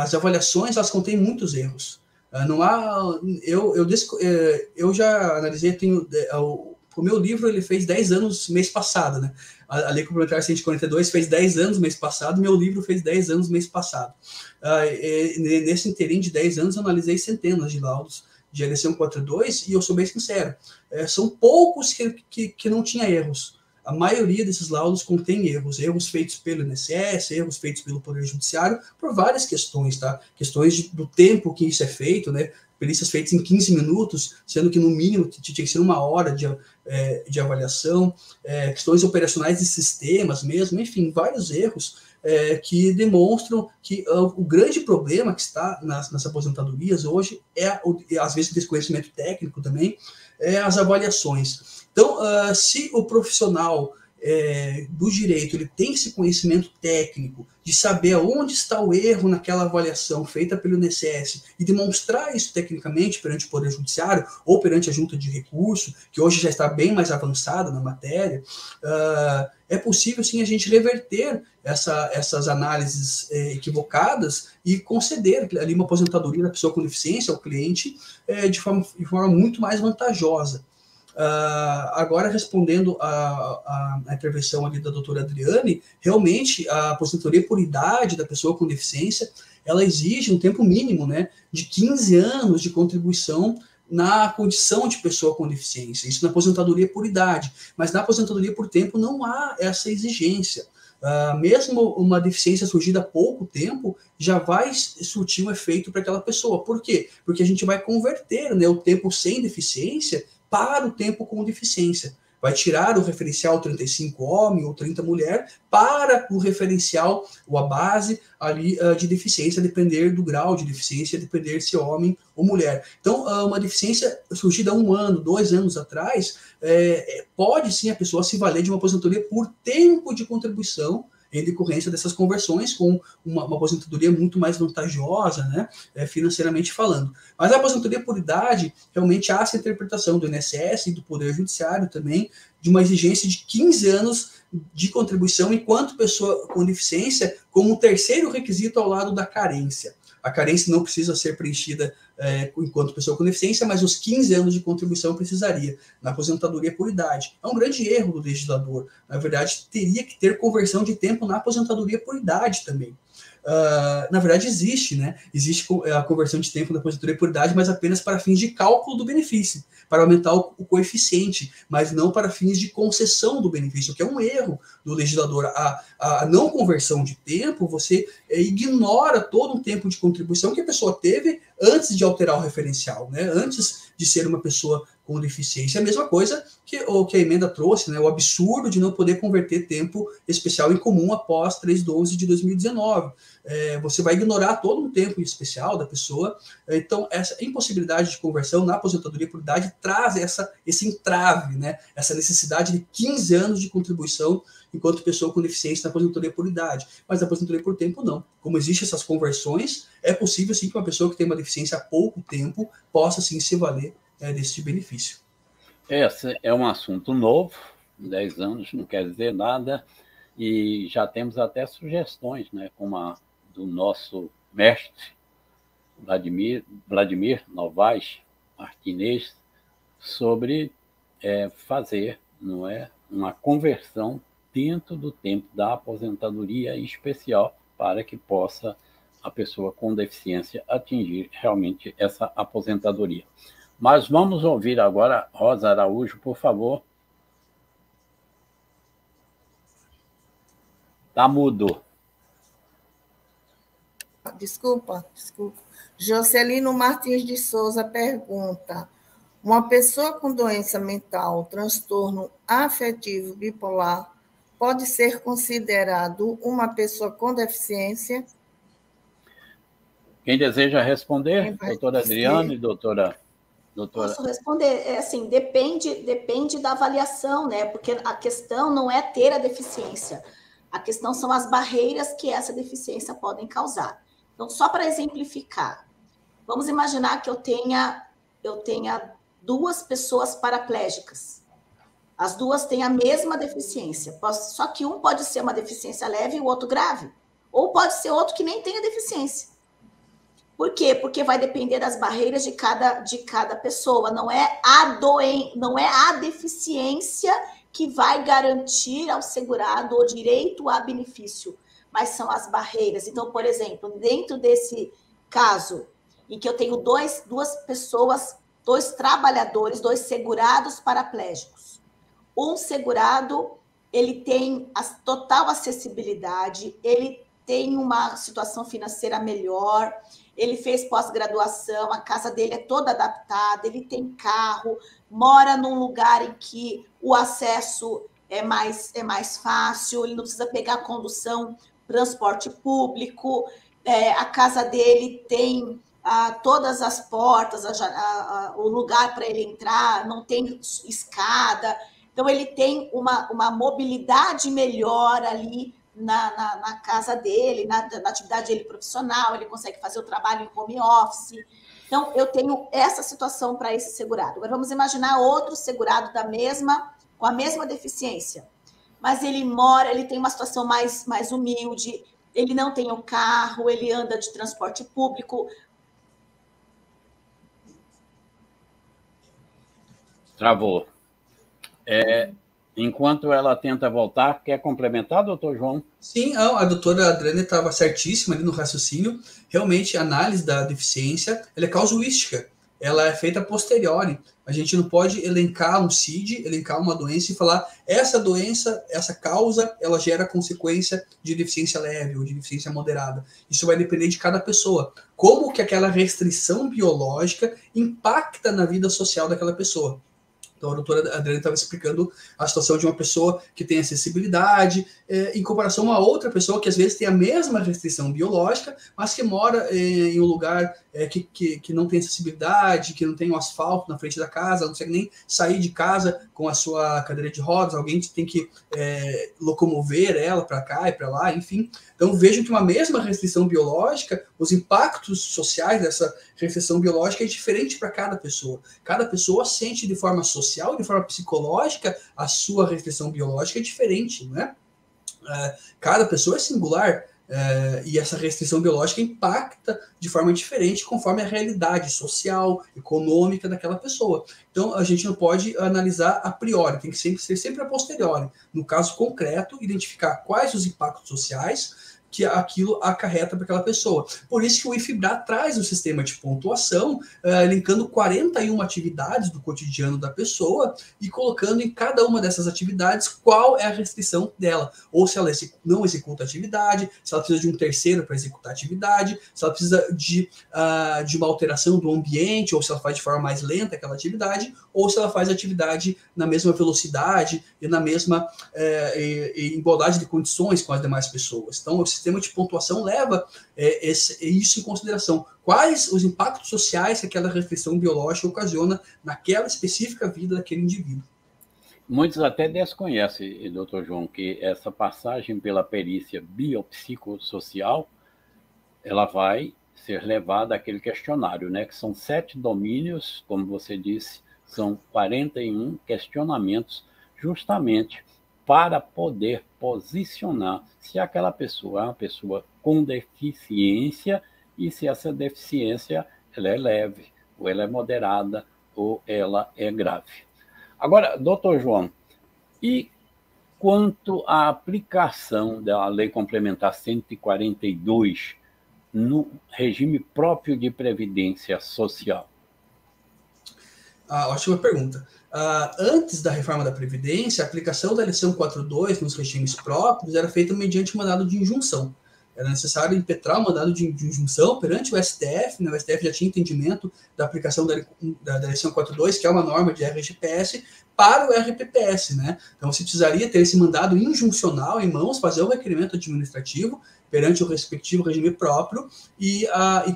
as avaliações, elas contêm muitos erros. Não há... Eu já analisei, o meu livro ele fez 10 anos mês passado, né? A Lei Complementar 142 fez 10 anos mês passado, meu livro fez 10 anos mês passado. Nesse interim de 10 anos, eu analisei centenas de laudos de LC 142 e eu sou bem sincero, são poucos que não tinha erros. A maioria desses laudos contém erros feitos pelo INSS, erros feitos pelo Poder Judiciário, por várias questões, tá? Questões do tempo que isso é feito, né? Perícias feitas em 15 minutos, sendo que no mínimo tinha que ser 1 hora de avaliação, questões operacionais de sistemas mesmo, enfim, vários erros que demonstram que o grande problema que está nas aposentadorias hoje às vezes, o desconhecimento técnico também, as avaliações. Então, se o profissional do direito ele tem esse conhecimento técnico de saber onde está o erro naquela avaliação feita pelo INSS e demonstrar isso tecnicamente perante o Poder Judiciário ou perante a junta de recurso, que hoje já está bem mais avançada na matéria, é possível sim a gente reverter essas análises equivocadas e conceder ali uma aposentadoria da pessoa com deficiência ao cliente de forma muito mais vantajosa. Agora, respondendo a intervenção ali da doutora Adriane, realmente a aposentadoria por idade da pessoa com deficiência, ela exige um tempo mínimo, né, de 15 anos de contribuição na condição de pessoa com deficiência, isso na aposentadoria por idade, mas na aposentadoria por tempo não há essa exigência. Mesmo uma deficiência surgida há pouco tempo, já vai surtir um efeito para aquela pessoa. Por quê? Porque a gente vai converter, né, o tempo sem deficiência para o tempo com deficiência. Vai tirar o referencial 35 homem ou 30 mulher para o referencial, ou a base ali de deficiência, depender do grau de deficiência, depender se é homem ou mulher. Então, uma deficiência surgida há 1 ano, 2 anos atrás, pode sim a pessoa se valer de uma aposentadoria por tempo de contribuição em decorrência dessas conversões, com uma aposentadoria muito mais vantajosa, né, financeiramente falando. Mas a aposentadoria por idade, realmente há essa interpretação do INSS e do Poder Judiciário também, de uma exigência de 15 anos de contribuição enquanto pessoa com deficiência, como um terceiro requisito ao lado da carência. A carência não precisa ser preenchida enquanto pessoa com deficiência, mas os 15 anos de contribuição precisaria na aposentadoria por idade. É um grande erro do legislador. Na verdade, teria que ter conversão de tempo na aposentadoria por idade também. Na verdade, existe, né? Existe a conversão de tempo na aposentadoria por idade, mas apenas para fins de cálculo do benefício, para aumentar o coeficiente, mas não para fins de concessão do benefício, que é um erro do legislador. A não conversão de tempo, você ignora todo um tempo de contribuição que a pessoa teve antes de alterar o referencial, né? Antes de ser uma pessoa com deficiência. É a mesma coisa que a emenda trouxe, né? O absurdo de não poder converter tempo especial em comum após 3/12 de 2019. Você vai ignorar todo um tempo especial da pessoa. Então, essa impossibilidade de conversão na aposentadoria por idade traz esse entrave, né? Essa necessidade de 15 anos de contribuição enquanto pessoa com deficiência na aposentadoria por idade. Mas na aposentadoria por tempo, não. Como existem essas conversões, é possível, sim, que uma pessoa que tem uma deficiência há pouco tempo possa, sim, se valer desse benefício. Esse é um assunto novo, 10 anos não quer dizer nada, e já temos até sugestões, né, como a do nosso mestre Vladimir Novaes Martinez, sobre fazer, não é, uma conversão dentro do tempo da aposentadoria especial para que possa a pessoa com deficiência atingir realmente essa aposentadoria. Mas vamos ouvir agora Rosa Araújo, por favor. Está mudo. Desculpa. Jocelino Martins de Souza pergunta: uma pessoa com doença mental, transtorno afetivo bipolar, pode ser considerado uma pessoa com deficiência? Quem deseja responder? Doutora Adriane, doutora... Posso responder? Assim, depende da avaliação, né? Porque a questão não é ter a deficiência. A questão são as barreiras que essa deficiência podem causar. Então, só para exemplificar, vamos imaginar que eu tenha 2 pessoas paraplégicas. As 2 têm a mesma deficiência, só que um pode ser uma deficiência leve e o outro grave. Ou pode ser outro que nem tenha deficiência. Por quê? Porque vai depender das barreiras de cada pessoa. Não é a deficiência que vai garantir ao segurado o direito a benefício, mas são as barreiras. Então, por exemplo, dentro desse caso, em que eu tenho 2 pessoas, 2 trabalhadores, 2 segurados paraplégicos. Um segurado, ele tem a total acessibilidade, ele tem uma situação financeira melhor, ele fez pós-graduação, a casa dele é toda adaptada, ele tem carro, mora num lugar em que o acesso é mais fácil, ele não precisa pegar condução, transporte público, a casa dele tem todas as portas, o lugar para ele entrar, não tem escada, então ele tem uma mobilidade melhor ali na casa dele, na atividade dele profissional, ele consegue fazer o trabalho em home office. Então, eu tenho essa situação para esse segurado. Agora, vamos imaginar outro segurado com a mesma deficiência, mas ele tem uma situação mais humilde, ele não tem o carro, ele anda de transporte público. Travou. Enquanto ela tenta voltar, quer complementar, doutor João? Sim, a doutora Adriane estava certíssima ali no raciocínio. Realmente, a análise da deficiência ela é casuística, ela é feita a posteriori. A gente não pode elencar um CID, elencar uma doença e falar essa doença, essa causa, ela gera consequência de deficiência leve ou de deficiência moderada. Isso vai depender de cada pessoa. Como que aquela restrição biológica impacta na vida social daquela pessoa. Então, a doutora Adriane estava explicando a situação de uma pessoa que tem acessibilidade, em comparação a uma outra pessoa que às vezes tem a mesma restrição biológica, mas que mora em um lugar que não tem acessibilidade, que não tem o asfalto na frente da casa, não consegue nem sair de casa com a sua cadeira de rodas, alguém tem que locomover ela para cá e para lá, enfim. Então, vejam que uma mesma restrição biológica, os impactos sociais dessa restrição biológica é diferente para cada pessoa. Cada pessoa sente de forma social, de forma psicológica, a sua restrição biológica é diferente, né? Cada pessoa é singular, e essa restrição biológica impacta de forma diferente conforme a realidade social, econômica daquela pessoa. Então, a gente não pode analisar a priori, tem que ser sempre a posteriori. No caso concreto, identificar quais os impactos sociais que aquilo acarreta para aquela pessoa. Por isso que o IFBRA traz um sistema de pontuação, elencando 41 atividades do cotidiano da pessoa e colocando em cada uma dessas atividades qual é a restrição dela. Ou se ela não executa a atividade, se ela precisa de um terceiro para executar a atividade, se ela precisa de uma alteração do ambiente, ou se ela faz de forma mais lenta aquela atividade, ou se ela faz a atividade na mesma velocidade e na mesma igualdade de condições com as demais pessoas. Então, o sistema de pontuação leva isso em consideração. Quais os impactos sociais que aquela restrição biológica ocasiona naquela específica vida daquele indivíduo. Muitos até desconhecem, doutor João, que essa passagem pela perícia biopsicossocial, ela vai ser levada àquele questionário, né? Que são 7 domínios, como você disse, são 41 questionamentos, justamente para poder posicionar se aquela pessoa é uma pessoa com deficiência e se essa deficiência ela é leve, ou ela é moderada, ou ela é grave. Agora, doutor João, e quanto à aplicação da Lei Complementar 142 no regime próprio de previdência social? Ótima pergunta. Antes da reforma da Previdência, a aplicação da LC 142 nos regimes próprios era feita mediante mandado de injunção. Era necessário impetrar o mandado de injunção perante o STF, né? O STF já tinha entendimento da aplicação da LC 142, que é uma norma de RGPS, para o RPPS, né? Então, você precisaria ter esse mandado injuncional em mãos, fazer o requerimento administrativo perante o respectivo regime próprio e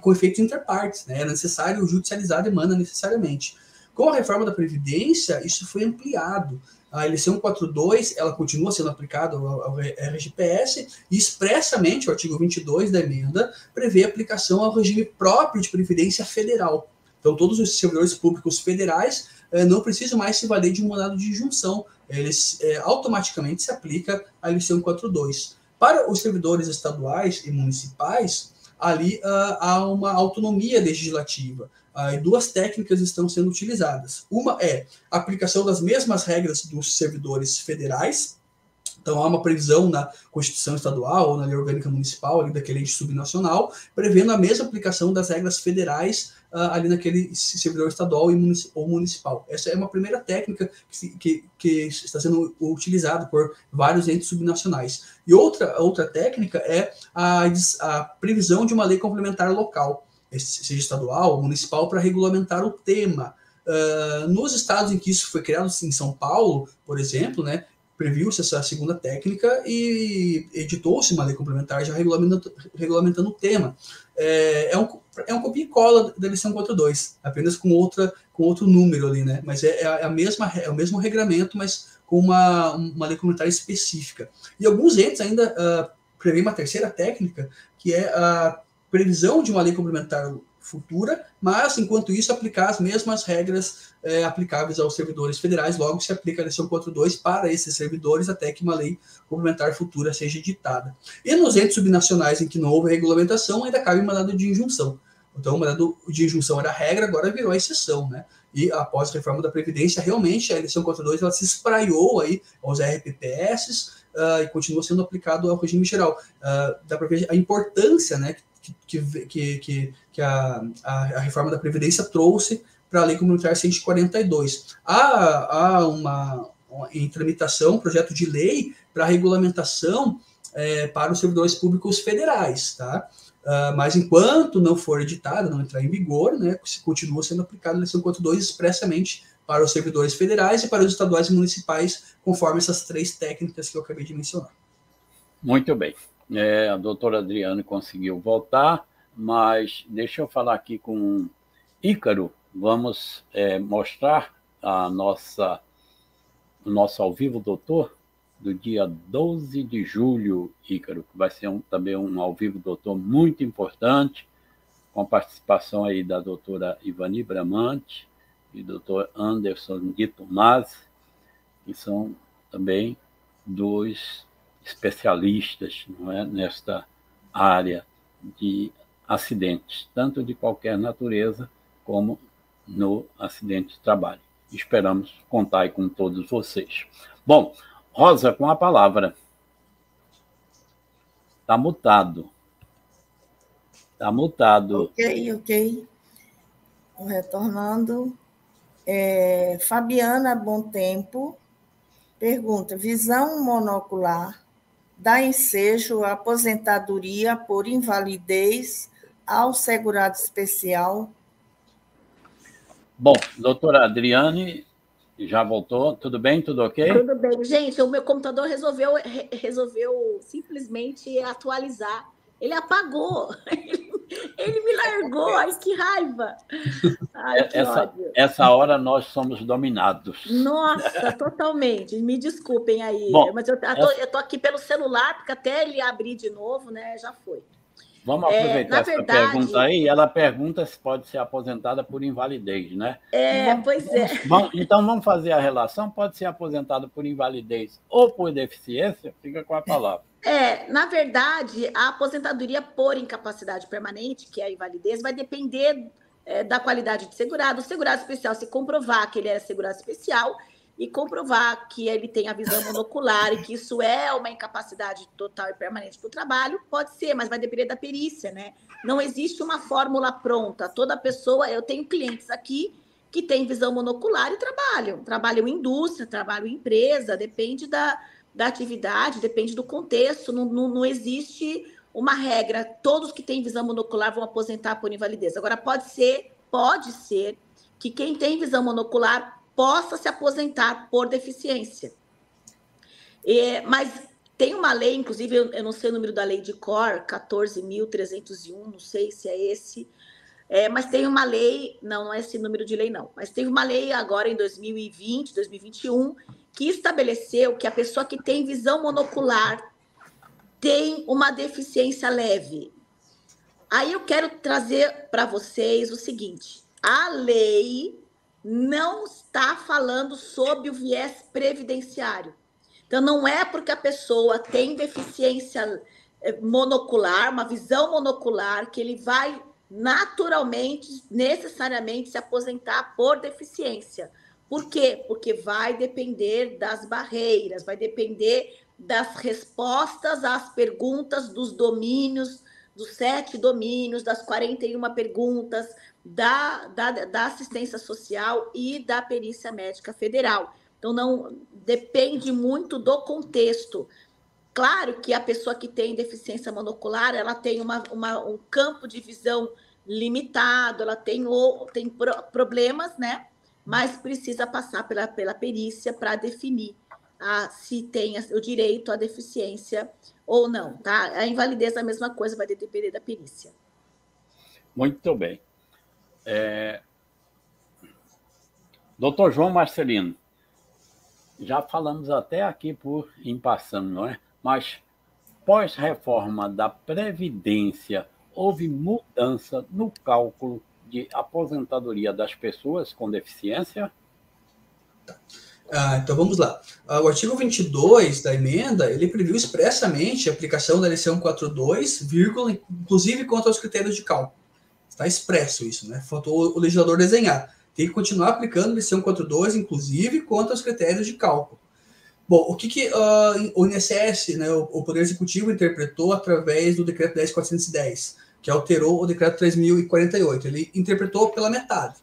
com efeitos interpartes, né? Era necessário judicializar a demanda necessariamente. Com a reforma da Previdência, isso foi ampliado. A LC 142, ela continua sendo aplicada ao RGPS e expressamente o artigo 22 da emenda prevê aplicação ao regime próprio de previdência federal. Então, todos os servidores públicos federais não precisam mais se valer de um mandado de injunção. Eles automaticamente se aplica a LC 142. Para os servidores estaduais e municipais, ali há uma autonomia legislativa. E duas técnicas estão sendo utilizadas. Uma é a aplicação das mesmas regras dos servidores federais. Então, há uma previsão na Constituição Estadual ou na Lei Orgânica Municipal, ali daquele ente subnacional, prevendo a mesma aplicação das regras federais ali naquele servidor estadual ou municipal. Essa é uma primeira técnica que está sendo utilizada por vários entes subnacionais. E outra técnica é a previsão de uma lei complementar local, seja estadual ou municipal, para regulamentar o tema. Nos estados em que isso foi criado, em São Paulo, por exemplo, né, previu-se essa segunda técnica e editou-se uma lei complementar já regulamentando o tema. É um copia e cola da LC 142, apenas com outro número ali, né? Mas é o mesmo regramento, mas com uma lei complementar específica. E alguns entes ainda prevêem uma terceira técnica, que é a previsão de uma lei complementar futura, mas, enquanto isso, aplicar as mesmas regras aplicáveis aos servidores federais. Logo, se aplica a LC 142 para esses servidores até que uma lei complementar futura seja editada. E nos entes subnacionais em que não houve regulamentação, ainda cabe mandado de injunção. Então, o mandado de injunção era a regra, agora virou a exceção, né? E após a reforma da Previdência, realmente a LC 142 ela se espraiou aí aos RPPS e continua sendo aplicado ao regime geral. Dá para ver a importância, né, que a reforma da Previdência trouxe para a Lei Complementar 142. Há em tramitação um projeto de lei para a regulamentação para os servidores públicos federais, tá? Mas enquanto não for editada, não entrar em vigor, né, continua sendo aplicada a LC 142 expressamente para os servidores federais e para os estaduais e municipais, conforme essas três técnicas que eu acabei de mencionar. Muito bem. A doutora Adriane conseguiu voltar, mas deixa eu falar aqui com o Ícaro. Vamos mostrar o nosso ao vivo, doutor, do dia 12 de julho, Ícaro, que vai ser também um ao vivo, doutor, muito importante, com a participação aí da doutora Ivani Bramante e doutor Anderson de Tomás, que são também dois especialistas, não é, nesta área de acidentes, tanto de qualquer natureza como no acidente de trabalho. Esperamos contar aí com todos vocês. Bom, Rosa, com a palavra. Está mutado. Está mutado. Ok. Retornando. Fabiana Bom Tempo pergunta: visão monocular dá ensejo à aposentadoria por invalidez ao segurado especial? Bom, doutora Adriane, já voltou? Tudo bem? Tudo ok? Tudo bem. Gente, o meu computador resolveu simplesmente atualizar. Ele apagou. Ele me largou. Ai, que raiva. Ai, que ódio. Essa hora nós somos dominados. Nossa, totalmente. Me desculpem aí. Bom, mas eu tô aqui pelo celular, porque até ele abrir de novo, né, já foi. Vamos aproveitar essa pergunta aí. Ela pergunta se pode ser aposentada por invalidez, né? Pois é. Então, vamos fazer a relação. Pode ser aposentada por invalidez ou por deficiência? Fica com a palavra. Na verdade, a aposentadoria por incapacidade permanente, que é a invalidez, vai depender da qualidade de segurado. O segurado especial, se comprovar que ele é segurado especial e comprovar que ele tem a visão monocular e que isso é uma incapacidade total e permanente do trabalho, pode ser, mas vai depender da perícia, né? Não existe uma fórmula pronta. Toda pessoa... Eu tenho clientes aqui que têm visão monocular e trabalham em indústria, trabalham em empresa, depende da atividade, depende do contexto, não existe uma regra, todos que têm visão monocular vão aposentar por invalidez. Agora, pode ser que quem tem visão monocular possa se aposentar por deficiência. Mas tem uma lei, inclusive, eu não sei o número da lei de cor, 14.301, não sei se é esse, mas tem uma lei, não é esse número de lei, não, mas teve uma lei agora em 2020, 2021, que estabeleceu que a pessoa que tem visão monocular tem uma deficiência leve. Aí eu quero trazer para vocês o seguinte, a lei não está falando sobre o viés previdenciário. Então, não é porque a pessoa tem deficiência monocular, uma visão monocular, que ele vai naturalmente, necessariamente, se aposentar por deficiência. Por quê? Porque vai depender das barreiras, vai depender das respostas às perguntas dos domínios, dos 7 domínios, das 41 perguntas, da assistência social e da perícia médica federal. Então, não depende muito do contexto. Claro que a pessoa que tem deficiência monocular, ela tem um campo de visão limitado, ela tem problemas, né? Mas precisa passar pela perícia para definir se tem o direito à deficiência ou não, tá? A invalidez é a mesma coisa, vai depender da perícia. Muito bem. Doutor João Marcelino, já falamos até aqui em passando, não é? Mas pós-reforma da Previdência, houve mudança no cálculo de aposentadoria das pessoas com deficiência? Então vamos lá. O artigo 22 da emenda, ele previu expressamente a aplicação da LC 142, vírgula, inclusive quanto aos critérios de cálculo. Está expresso isso, né? Faltou o legislador desenhar. Tem que continuar aplicando a LC 142, inclusive quanto aos critérios de cálculo. Bom, o que o INSS, né, o Poder Executivo, interpretou através do decreto 10.410, que alterou o decreto 3.048. Ele interpretou pela metade.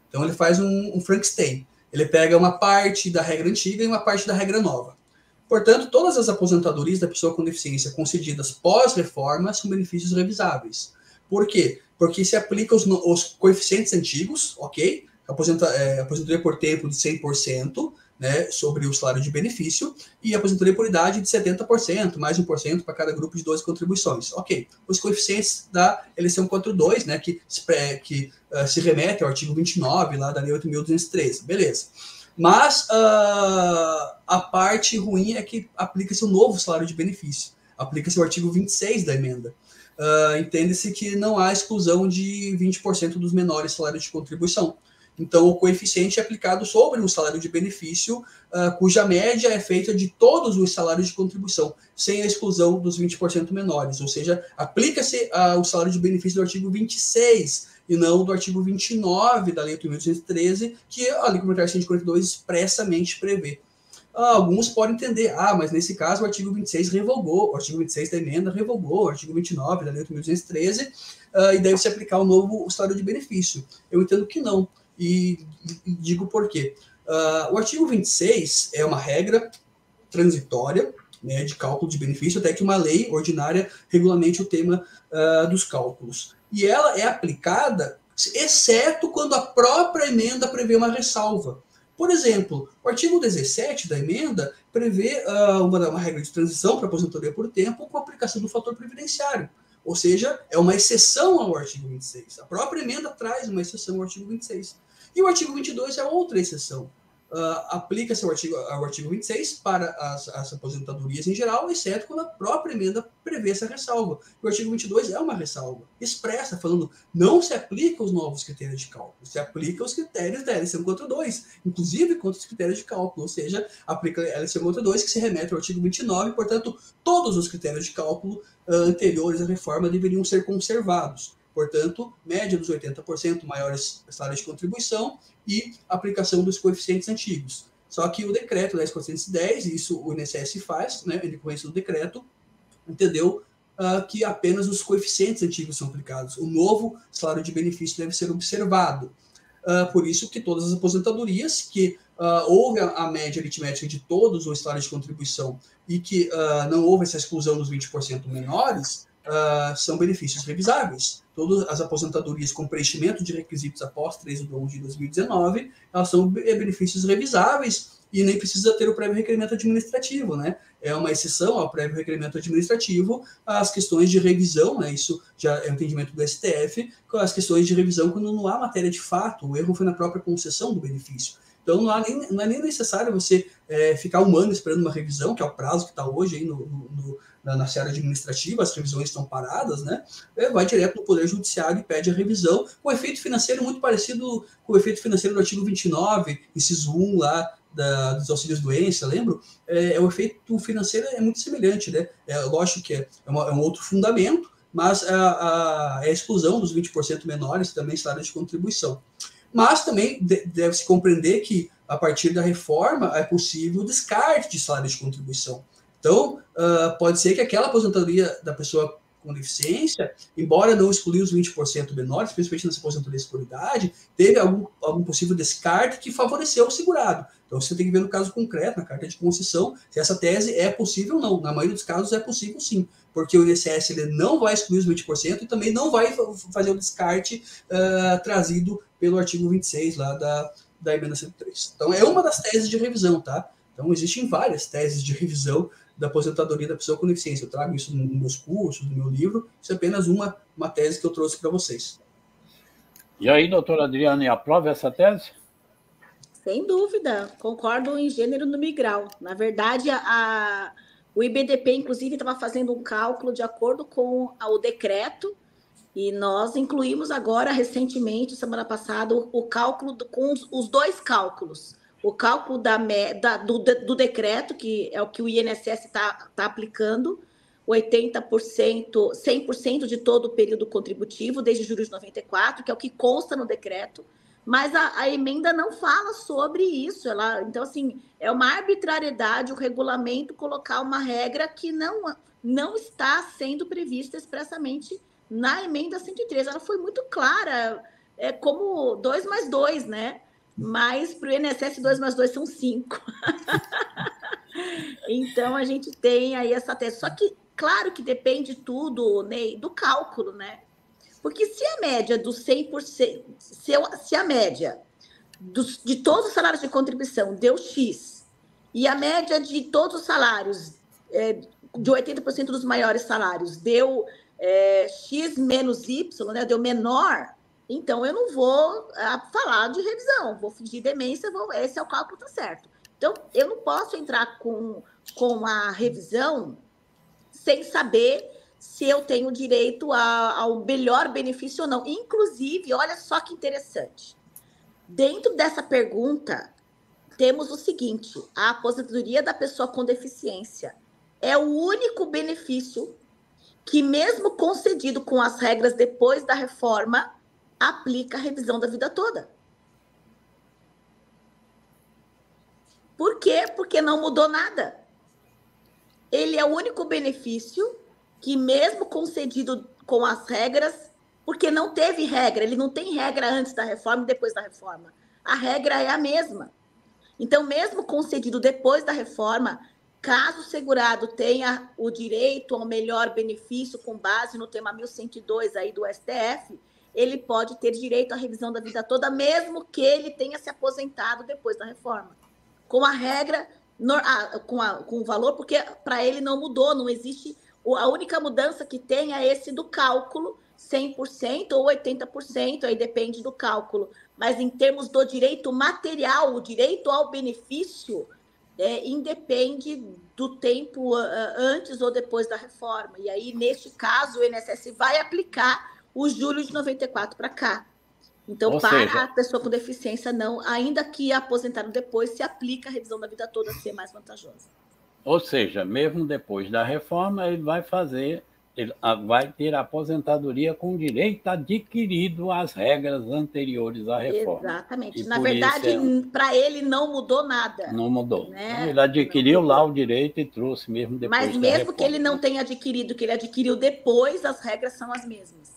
Então ele faz um Frankenstein. Ele pega uma parte da regra antiga e uma parte da regra nova. Portanto, todas as aposentadorias da pessoa com deficiência concedidas pós-reforma são benefícios revisáveis. Por quê? Porque se aplica os coeficientes antigos, ok? Aposentadoria por tempo de 100%, né, sobre o salário de benefício, e aposentadoria por idade de 70%, mais 1% para cada grupo de 12 contribuições. Ok. Os coeficientes da LC 142, né, que se remete ao artigo 29, lá da Lei 8.213. Beleza. Mas a parte ruim é que aplica-se o novo salário de benefício. Aplica-se o artigo 26 da emenda. Entende-se que não há exclusão de 20% dos menores salários de contribuição. Então, o coeficiente é aplicado sobre um salário de benefício, cuja média é feita de todos os salários de contribuição, sem a exclusão dos 20% menores. Ou seja, aplica-se o salário de benefício do artigo 26 e não do artigo 29 da Lei 8.213, que a Lei Complementar 142 expressamente prevê. Alguns podem entender, mas nesse caso o artigo 26 revogou, o artigo 26 da emenda revogou o artigo 29 da Lei 8.213 e deve se aplicar o salário de benefício. Eu entendo que não. E digo por quê. O artigo 26 é uma regra transitória, né, de cálculo de benefício, até que uma lei ordinária regulamente o tema dos cálculos. E ela é aplicada, exceto quando a própria emenda prevê uma ressalva. Por exemplo, o artigo 17 da emenda prevê uma regra de transição para aposentadoria por tempo com a aplicação do fator previdenciário. Ou seja, é uma exceção ao artigo 26. A própria emenda traz uma exceção ao artigo 26. E o artigo 22 é outra exceção. Aplica-se ao artigo 26 para as aposentadorias em geral, exceto quando a própria emenda prevê essa ressalva. O artigo 22 é uma ressalva expressa, falando não se aplica os novos critérios de cálculo, se aplica os critérios da LC 142, inclusive contra os critérios de cálculo, ou seja, aplica a LC 142 que se remete ao artigo 29, portanto, todos os critérios de cálculo anteriores à reforma deveriam ser conservados. Portanto, média dos 80%, maiores salários de contribuição e aplicação dos coeficientes antigos. Só que o decreto 10.410, isso o INSS faz, né, em decorrência do decreto, entendeu que apenas os coeficientes antigos são aplicados. O novo salário de benefício deve ser observado. Por isso que todas as aposentadorias que houve a média aritmética de todos os salários de contribuição e que não houve essa exclusão dos 20% menores, são benefícios revisáveis. Todas as aposentadorias com preenchimento de requisitos após 3 de 11 de 2019, elas são benefícios revisáveis e nem precisa ter o prévio requerimento administrativo, né? É uma exceção ao prévio requerimento administrativo as questões de revisão, né? Isso já é um entendimento do STF, com as questões de revisão quando não há matéria de fato, o erro foi na própria concessão do benefício. Então, não é nem necessário você ficar um ano esperando uma revisão, que é o prazo que está hoje aí na seara administrativa, as revisões estão paradas, né? Vai direto no Poder Judiciário e pede a revisão, com efeito financeiro muito parecido com o efeito financeiro do artigo 29, inciso 1 lá, dos auxílios doença, lembro? O efeito financeiro é muito semelhante, né? Lógico que é um outro fundamento, mas a exclusão dos 20% menores também salário de contribuição. Mas também deve-se compreender que, a partir da reforma, é possível o descarte de salário de contribuição. Então, pode ser que aquela aposentadoria da pessoa com deficiência, embora não excluir os 20% menores, principalmente nessa aposentadoria por idade, teve algum possível descarte que favoreceu o segurado. Então, você tem que ver no caso concreto, na carta de concessão, se essa tese é possível ou não. Na maioria dos casos é possível sim, porque o INSS ele não vai excluir os 20% e também não vai fazer o descarte trazido pelo artigo 26 lá da emenda 103. Então, é uma das teses de revisão, tá? Então, existem várias teses de revisão da aposentadoria da pessoa com deficiência. Eu trago isso nos meus cursos, no meu livro. Isso é apenas uma tese que eu trouxe para vocês. E aí, doutora Adriane, aprova essa tese? Sem dúvida, concordo em gênero, número e grau. Na verdade, o IBDP, inclusive, estava fazendo um cálculo de acordo com o decreto, e nós incluímos agora, recentemente, semana passada, o cálculo com os dois cálculos. O cálculo do decreto, que é o que o INSS está aplicando, 80%, 100% de todo o período contributivo, desde julho de 94, que é o que consta no decreto, mas a emenda não fala sobre isso. Então, assim, é uma arbitrariedade o regulamento colocar uma regra que não está sendo prevista expressamente na emenda 103. Ela foi muito clara, é como 2 mais 2, né? Mas para o INSS 2 mais 2 são 5. Então, a gente tem aí essa tese. Só que, claro que depende tudo, Ney, do cálculo, né? Porque se a média dos 100%, se a média de todos os salários de contribuição deu X, e a média de todos os salários, de 80% dos maiores salários, deu X menos Y, né? Deu menor, então eu não vou falar de revisão, vou fingir demência, esse é o cálculo, tá certo. Então, eu não posso entrar com a revisão sem saber se eu tenho direito ao melhor benefício ou não. Inclusive, olha só que interessante. Dentro dessa pergunta, temos o seguinte: a aposentadoria da pessoa com deficiência é o único benefício que, mesmo concedido com as regras depois da reforma, aplica a revisão da vida toda. Por quê? Porque não mudou nada. Ele é o único benefício que, mesmo concedido com as regras, porque não teve regra, ele não tem regra antes da reforma e depois da reforma. A regra é a mesma. Então, mesmo concedido depois da reforma, caso o segurado tenha o direito ao melhor benefício com base no tema 1102 aí do STF, ele pode ter direito à revisão da vida toda, mesmo que ele tenha se aposentado depois da reforma. Com a regra, com o valor, porque para ele não mudou, não existe. A única mudança que tem é esse do cálculo, 100% ou 80%, aí depende do cálculo. Mas em termos do direito material, o direito ao benefício, independe do tempo antes ou depois da reforma. E aí, neste caso, o INSS vai aplicar o julho de 94 para cá. Então, a pessoa com deficiência, não, ainda que aposentado depois, se aplica a revisão da vida toda a ser mais vantajosa. Ou seja, mesmo depois da reforma, ele vai ter a aposentadoria com direito adquirido às regras anteriores à reforma. Exatamente. Na verdade, para ele não mudou nada. Não mudou. Né? Então, ele adquiriu lá o direito e trouxe mesmo depois da reforma. Mas mesmo que ele não tenha adquirido, que ele adquiriu depois, as regras são as mesmas.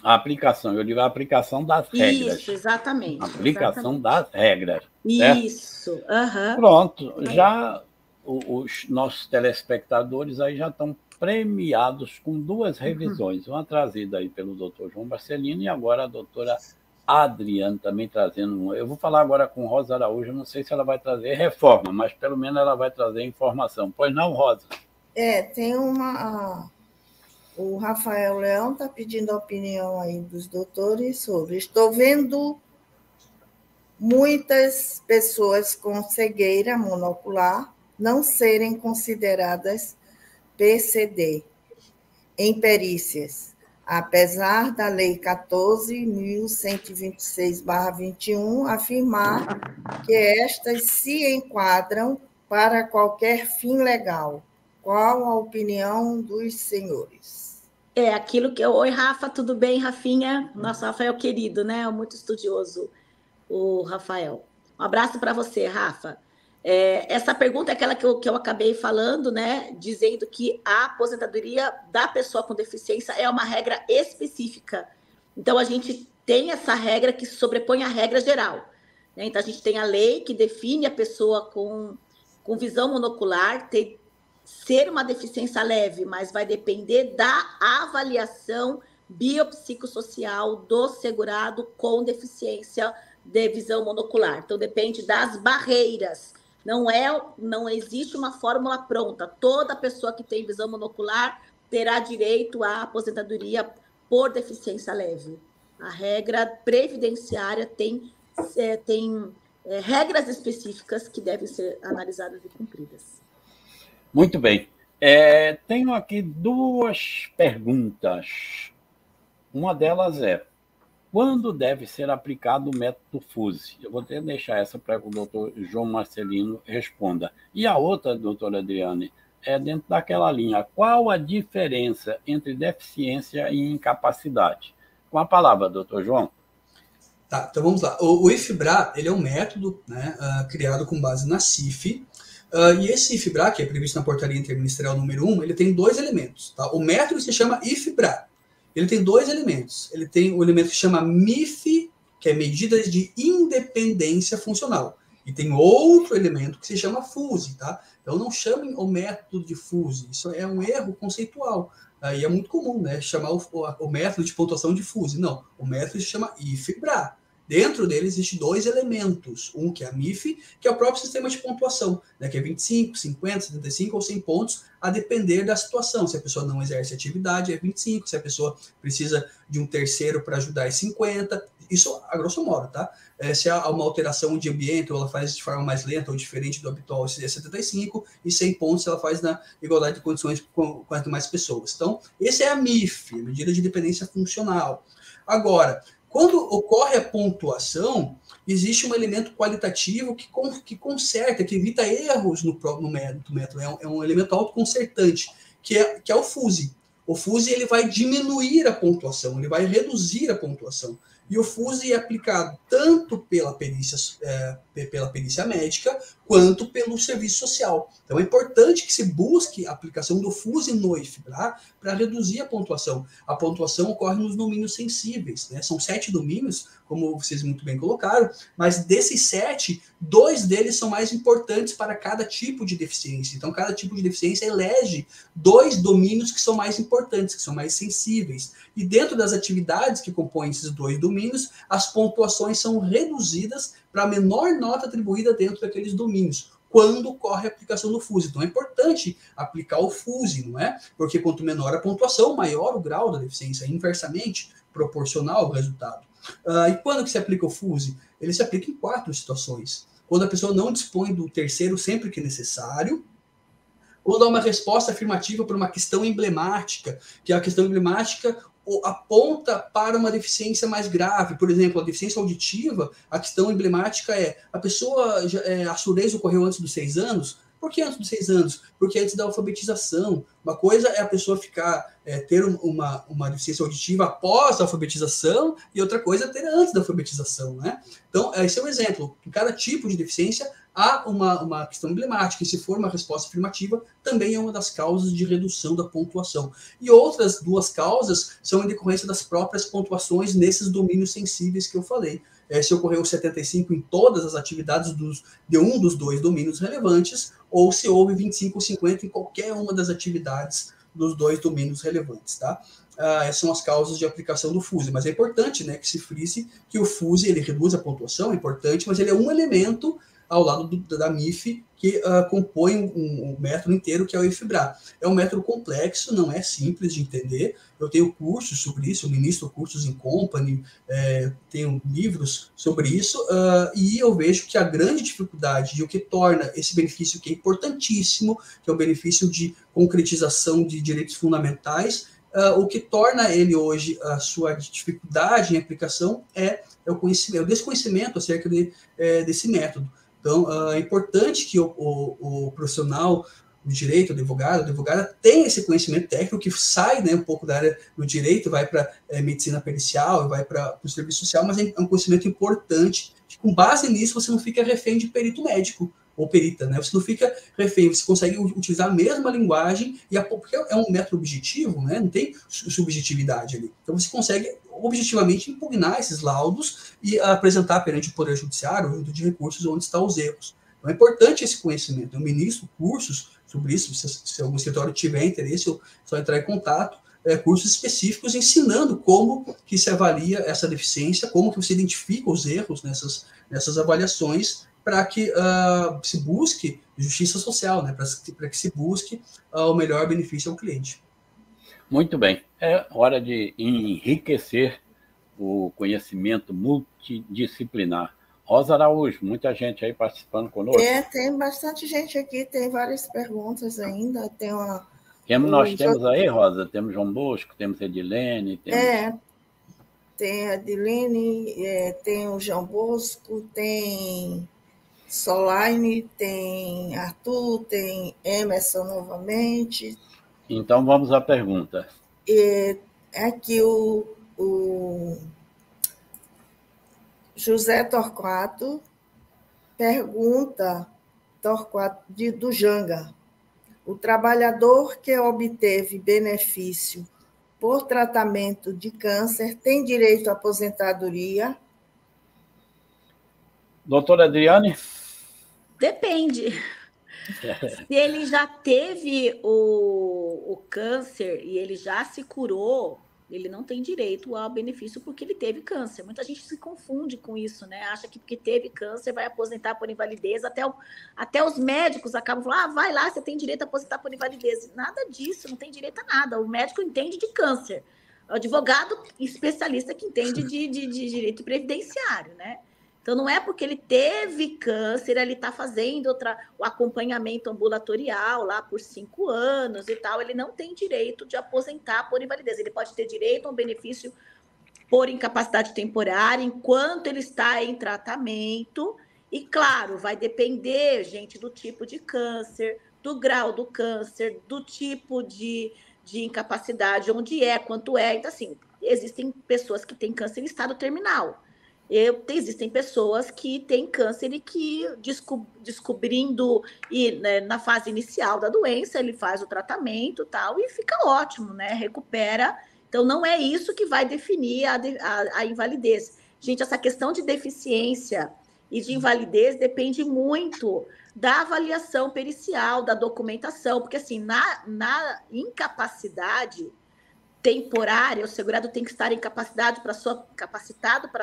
A aplicação, eu digo a aplicação das regras. Isso, exatamente. A aplicação das regras. Isso. Uhum. Pronto, já os nossos telespectadores aí já estão premiados com 2 revisões. Uma trazida aí pelo doutor João Marcelino e agora a doutora Adriane também trazendo uma. Eu vou falar agora com Rosa Araújo, não sei se ela vai trazer reforma, mas pelo menos ela vai trazer informação. Pois não, Rosa? Tem uma... O Rafael Leão está pedindo a opinião aí dos doutores sobre... Estou vendo muitas pessoas com cegueira monocular não serem consideradas PCD em perícias, apesar da Lei 14.126/21 afirmar que estas se enquadram para qualquer fim legal. Qual a opinião dos senhores? Aquilo que... Oi, Rafa, tudo bem, Rafinha? Nosso Rafael querido, né? Muito estudioso, o Rafael. Um abraço para você, Rafa. Essa pergunta é aquela que eu acabei falando, né? Dizendo que a aposentadoria da pessoa com deficiência é uma regra específica. Então, a gente tem essa regra que se sobrepõe à regra geral, né? Então, a gente tem a lei que define a pessoa com visão monocular, ser uma deficiência leve, mas vai depender da avaliação biopsicossocial do segurado com deficiência de visão monocular. Então, depende das barreiras. Não existe uma fórmula pronta. Toda pessoa que tem visão monocular terá direito à aposentadoria por deficiência leve. A regra previdenciária tem regras específicas que devem ser analisadas e cumpridas. Muito bem. Tenho aqui 2 perguntas. Uma delas é: quando deve ser aplicado o método FUSE? Eu vou até deixar essa para que o doutor João Marcelino responda. E a outra, doutora Adriane, é dentro daquela linha: qual a diferença entre deficiência e incapacidade? Com a palavra, doutor João. Tá, então vamos lá. O IFBRA, ele é um método, né, criado com base na CIF. E esse IFBRA, que é previsto na portaria interministerial número 1, ele tem 2 elementos. Tá? O método se chama IFBRA. Ele tem 2 elementos. Ele tem o elemento que chama MIF, que é medidas de independência funcional. E tem outro elemento que se chama FUSE. Tá? Então não chamem o método de FUSE. Isso é um erro conceitual. E é muito comum, né, chamar o método de pontuação de FUSE. Não, o método se chama IFBRA. Dentro dele existem 2 elementos. Um que é a MIF, que é o próprio sistema de pontuação, né, que é 25, 50, 75 ou 100 pontos, a depender da situação. Se a pessoa não exerce atividade, é 25. Se a pessoa precisa de um terceiro para ajudar, é 50. Isso a grosso modo, tá? Se há uma alteração de ambiente, ou ela faz de forma mais lenta ou diferente do habitual, é 75. E 100 pontos ela faz na igualdade de condições com as demais pessoas. Então, esse é a MIF, a medida de dependência funcional. Agora, quando ocorre a pontuação, existe um elemento qualitativo que conserta, que evita erros no método. É um elemento autoconcertante, que é o FUSE. O FUSE ele vai diminuir a pontuação, ele vai reduzir a pontuação. E o FUSE é aplicado tanto pela perícia médica quanto pelo serviço social. Então é importante que se busque a aplicação do FUSE no IFBRA para reduzir a pontuação. A pontuação ocorre nos domínios sensíveis, né? São 7 domínios, como vocês muito bem colocaram, mas desses 7, 2 deles são mais importantes para cada tipo de deficiência. Então cada tipo de deficiência elege 2 domínios que são mais importantes, que são mais sensíveis. E dentro das atividades que compõem esses 2 domínios, as pontuações são reduzidas para a menor nota atribuída dentro daqueles domínios, quando ocorre a aplicação do FUSE. Então é importante aplicar o FUSE, não é? Porque quanto menor a pontuação, maior o grau da deficiência, inversamente proporcional ao resultado. E quando que se aplica o FUSE? Ele se aplica em 4 situações. Quando a pessoa não dispõe do terceiro sempre que necessário, quando há uma resposta afirmativa para uma questão emblemática, que a questão emblemática aponta para uma deficiência mais grave. Por exemplo, a deficiência auditiva, a questão emblemática é a pessoa, a surdez ocorreu antes dos 6 anos, Por que antes dos 6 anos? Porque antes da alfabetização. Uma coisa é a pessoa ter uma deficiência auditiva após a alfabetização, e outra coisa é ter antes da alfabetização, né? Então, esse é um exemplo. Em cada tipo de deficiência, há uma questão emblemática, e se for uma resposta afirmativa, também é uma das causas de redução da pontuação. E outras 2 causas são em decorrência das próprias pontuações nesses domínios sensíveis que eu falei. Se ocorreu 75 em todas as atividades de um dos 2 domínios relevantes, ou se houve 25 ou 50 em qualquer uma das atividades dos 2 domínios relevantes, tá? Essas são as causas de aplicação do FUSE, mas é importante, né, que se frise que o FUSE, ele reduz a pontuação, é importante, mas ele é um elemento ao lado da MIF, que compõe um método inteiro, que é o EFIBRA. É um método complexo, não é simples de entender. Eu tenho cursos sobre isso, eu ministro cursos em company, tenho livros sobre isso, e eu vejo que a grande dificuldade e o que torna esse benefício, que é importantíssimo, que é o benefício de concretização de direitos fundamentais, o que torna ele hoje, a sua dificuldade em aplicação é o conhecimento, o desconhecimento acerca desse método. Então, é importante que o profissional do direito, o advogado, a advogada, tenha esse conhecimento técnico que sai, né, um pouco da área do direito, vai para medicina pericial, vai para o serviço social, mas é um conhecimento importante, que com base nisso você não fica refém de perito médico ou perita, né? Você não fica refém, você consegue utilizar a mesma linguagem, porque é um método objetivo, né? Não tem subjetividade ali. Então você consegue objetivamente impugnar esses laudos e apresentar perante o Poder Judiciário, o de recursos, onde estão os erros. Então é importante esse conhecimento. Eu ministro cursos sobre isso, se algum escritório tiver interesse, é só entrar em contato, cursos específicos ensinando como que se avalia essa deficiência, como que você identifica os erros nessas avaliações, para que se busque justiça social, né? Para que se busque o melhor benefício ao cliente. Muito bem. É hora de enriquecer o conhecimento multidisciplinar. Rosa Araújo, muita gente aí participando conosco. Tem bastante gente aqui, tem várias perguntas ainda. Nós temos aí, Rosa, temos João Bosco, temos Edilene. Tem a Edilene, tem o João Bosco, tem Solaine, tem Arthur, tem Emerson novamente. Então, vamos à pergunta. Aqui o José Torquato pergunta do Janga. O trabalhador que obteve benefício por tratamento de câncer tem direito à aposentadoria? Doutora Adriane? Depende. Se ele já teve o câncer e ele já se curou, ele não tem direito ao benefício porque ele teve câncer. Muita gente se confunde com isso, né? Acha que porque teve câncer vai aposentar por invalidez. Até os médicos acabam falando, vai lá, você tem direito a aposentar por invalidez. Nada disso, não tem direito a nada. O médico entende de câncer. O advogado especialista que entende de direito previdenciário, né? Então, não é porque ele teve câncer, ele está fazendo o acompanhamento ambulatorial lá por 5 anos e tal, ele não tem direito de aposentar por invalidez. Ele pode ter direito a um benefício por incapacidade temporária enquanto ele está em tratamento. E, claro, vai depender, gente, do tipo de câncer, do grau do câncer, do tipo de incapacidade, onde quanto é. Então, assim, existem pessoas que têm câncer em estado terminal. Existem pessoas que têm câncer e que, descobrindo na fase inicial da doença, ele faz o tratamento tal, e fica ótimo, né? Recupera. Então, não é isso que vai definir a invalidez. Gente, essa questão de deficiência e de invalidez depende muito da avaliação pericial, da documentação, porque, assim, na incapacidade temporária, o segurado tem que estar capacitado para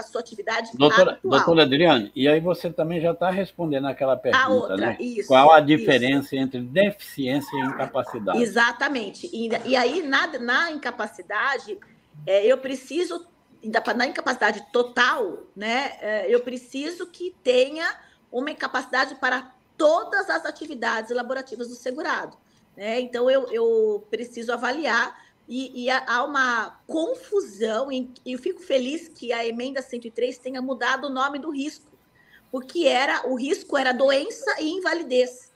a sua atividade atual. Doutora Adriane, e aí você também já está respondendo aquela pergunta, a outra, né? Isso, qual a diferença entre deficiência e incapacidade? Exatamente. E aí, na incapacidade, eu preciso, na incapacidade total, né? Eu preciso que tenha uma incapacidade para todas as atividades laborativas do segurado, né? Então, eu preciso avaliar. E há uma confusão, e eu fico feliz que a emenda 103 tenha mudado o nome do risco, porque o risco era doença e invalidez.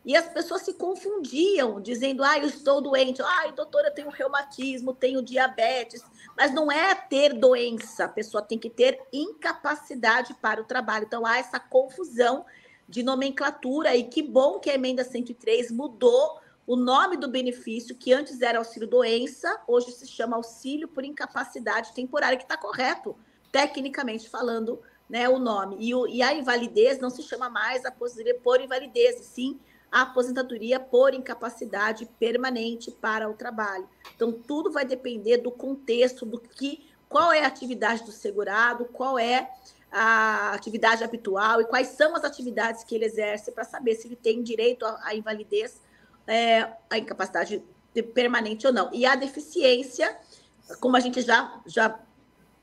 E as pessoas se confundiam, dizendo, eu estou doente, doutora, eu tenho reumatismo, tenho diabetes, mas não é ter doença, a pessoa tem que ter incapacidade para o trabalho. Então, há essa confusão de nomenclatura, e que bom que a emenda 103 mudou o nome do benefício, que antes era auxílio-doença, hoje se chama auxílio por incapacidade temporária, que está correto, tecnicamente falando, né, o nome. E a invalidez não se chama mais aposentadoria por invalidez, sim a aposentadoria por incapacidade permanente para o trabalho. Então, tudo vai depender do contexto, qual é a atividade do segurado, qual é a atividade habitual e quais são as atividades que ele exerce, para saber se ele tem direito à invalidez, à incapacidade permanente ou não. E a deficiência, como a gente já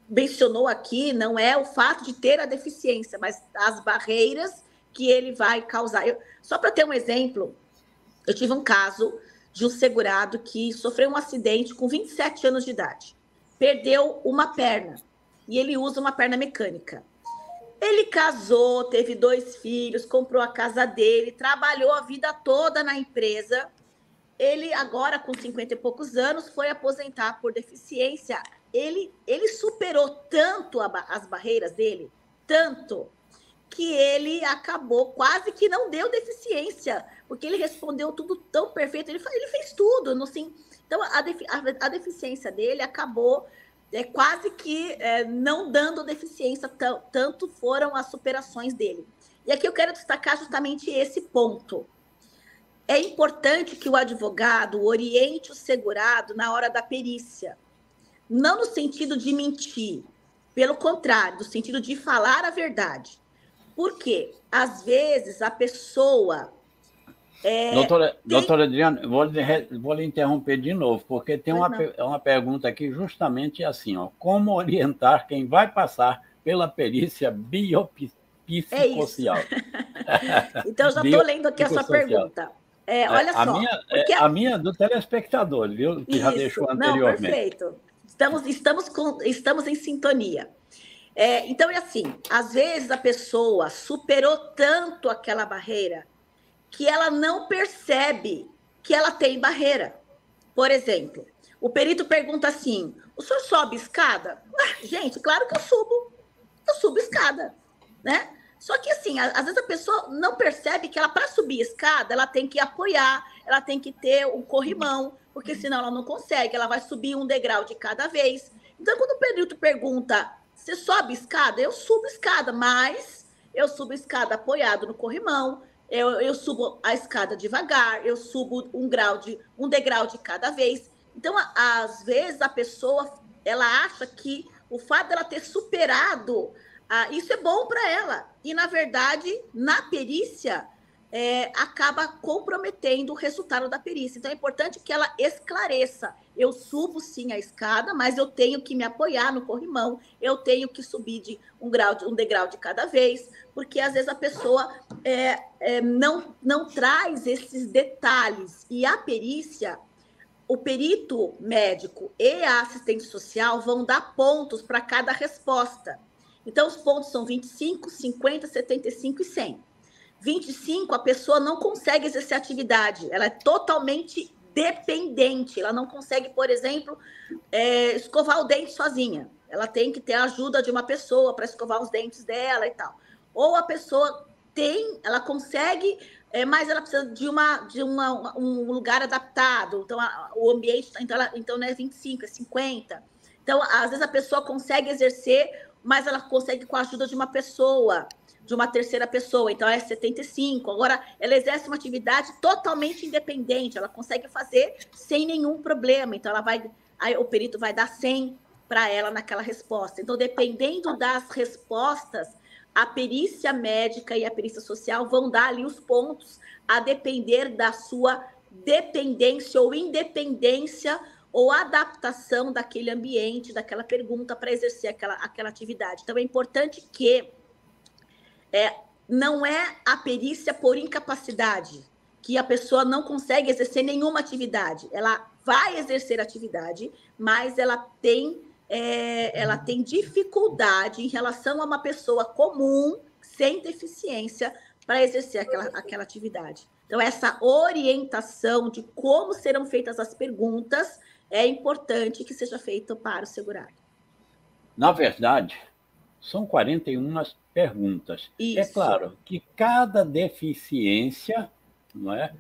mencionou aqui, não é o fato de ter a deficiência, mas as barreiras que ele vai causar. Só para ter um exemplo, eu tive um caso de um segurado que sofreu um acidente com 27 anos de idade. Perdeu uma perna e ele usa uma perna mecânica. Ele casou, teve 2 filhos, comprou a casa dele, trabalhou a vida toda na empresa. Ele agora, com 50 e poucos anos, foi aposentar por deficiência. Ele superou tanto as barreiras dele, tanto, que ele acabou, quase que não deu deficiência, porque ele respondeu tudo tão perfeito, ele fez tudo, assim. Então, a deficiência dele acabou quase que não dando deficiência, tanto foram as superações dele. E aqui eu quero destacar justamente esse ponto. É importante que o advogado oriente o segurado na hora da perícia, não no sentido de mentir, pelo contrário, no sentido de falar a verdade. Porque, às vezes, a pessoa... Doutora Adriana, vou lhe interromper de novo, porque tem uma pergunta aqui justamente assim, como orientar quem vai passar pela perícia biopsicossocial? Então, já estou lendo aqui a sua pergunta. Olha só. A minha do telespectador, viu? Que já deixou anteriormente. Não, perfeito. Estamos em sintonia. Então, é assim, às vezes a pessoa superou tanto aquela barreira que ela não percebe que ela tem barreira. Por exemplo, o perito pergunta assim, o senhor sobe escada? Gente, claro que eu subo escada, né? Só que, assim, às vezes a pessoa não percebe que para subir escada, ela tem que apoiar, ela tem que ter um corrimão, porque senão ela não consegue, ela vai subir um degrau de cada vez. Então, quando o perito pergunta, você sobe escada? Eu subo escada, mas eu subo escada apoiado no corrimão, eu subo a escada devagar, eu subo um degrau de cada vez. Então, às vezes, a pessoa ela acha que o fato dela ter superado, isso é bom para ela. E, na verdade, na perícia, acaba comprometendo o resultado da perícia. Então, é importante que ela esclareça. Eu subo, sim, a escada, mas eu tenho que me apoiar no corrimão, eu tenho que subir de um degrau de cada vez, porque, às vezes, a pessoa não traz esses detalhes. E a perícia, o perito médico e a assistente social vão dar pontos para cada resposta. Então, os pontos são 25, 50, 75 e 100. 25, a pessoa não consegue exercer atividade, ela é totalmente dependente, ela não consegue, por exemplo, escovar o dente sozinha, ela tem que ter a ajuda de uma pessoa para escovar os dentes dela e tal. Ou a pessoa ela consegue, mas ela precisa de um lugar adaptado, então o ambiente, então não é 25, é 50. Então, às vezes a pessoa consegue exercer, mas ela consegue com a ajuda de uma pessoa, de uma terceira pessoa, então é 75. Agora, ela exerce uma atividade totalmente independente, ela consegue fazer sem nenhum problema, então o perito vai dar 100 para ela naquela resposta. Então, dependendo das respostas, a perícia médica e a perícia social vão dar ali os pontos a depender da sua dependência ou independência ou adaptação daquele ambiente, daquela pergunta para exercer aquela atividade. Então, é importante que não é a perícia por incapacidade, que a pessoa não consegue exercer nenhuma atividade. Ela vai exercer atividade, mas ela tem dificuldade em relação a uma pessoa comum, sem deficiência, para exercer aquela atividade. Então, essa orientação de como serão feitas as perguntas é importante que seja feita para o segurado. Na verdade, são 41 perguntas. Isso. É claro que cada deficiência, não é,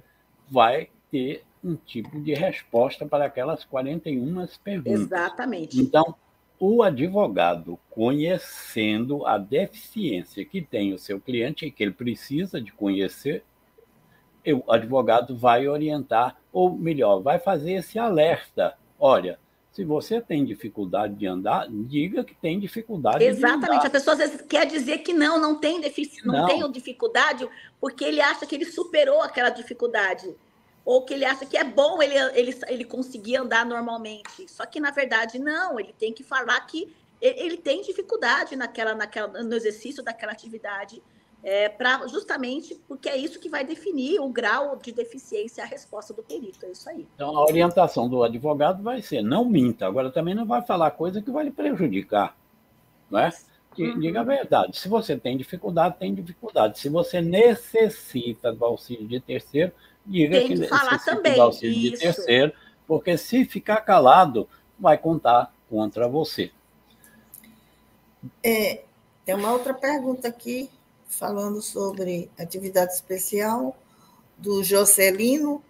vai ter um tipo de resposta para aquelas 41 perguntas. Exatamente. Então, o advogado, conhecendo a deficiência que tem o seu cliente e que ele precisa de conhecer, o advogado vai orientar, ou melhor, vai fazer esse alerta. Olha, se você tem dificuldade de andar, diga que tem dificuldade Exatamente. de andar. A pessoa às vezes quer dizer que não tem deficiência, não tem dificuldade, porque ele acha que ele superou aquela dificuldade. Ou que ele acha que é bom ele conseguir andar normalmente. Só que, na verdade, não. Ele tem que falar que ele tem dificuldade no exercício daquela atividade, justamente porque é isso que vai definir o grau de deficiência, a resposta do perito. É isso aí. Então, a orientação do advogado vai ser, não minta. Agora, também não vai falar coisa que vai lhe prejudicar. Não é? Diga a verdade. Se você tem dificuldade, tem dificuldade. Se você necessita do auxílio de terceiro, diga tem que falar também. Do auxílio de terceiro, porque se ficar calado, vai contar contra você. Tem uma outra pergunta aqui, falando sobre atividade especial, do Jocelino,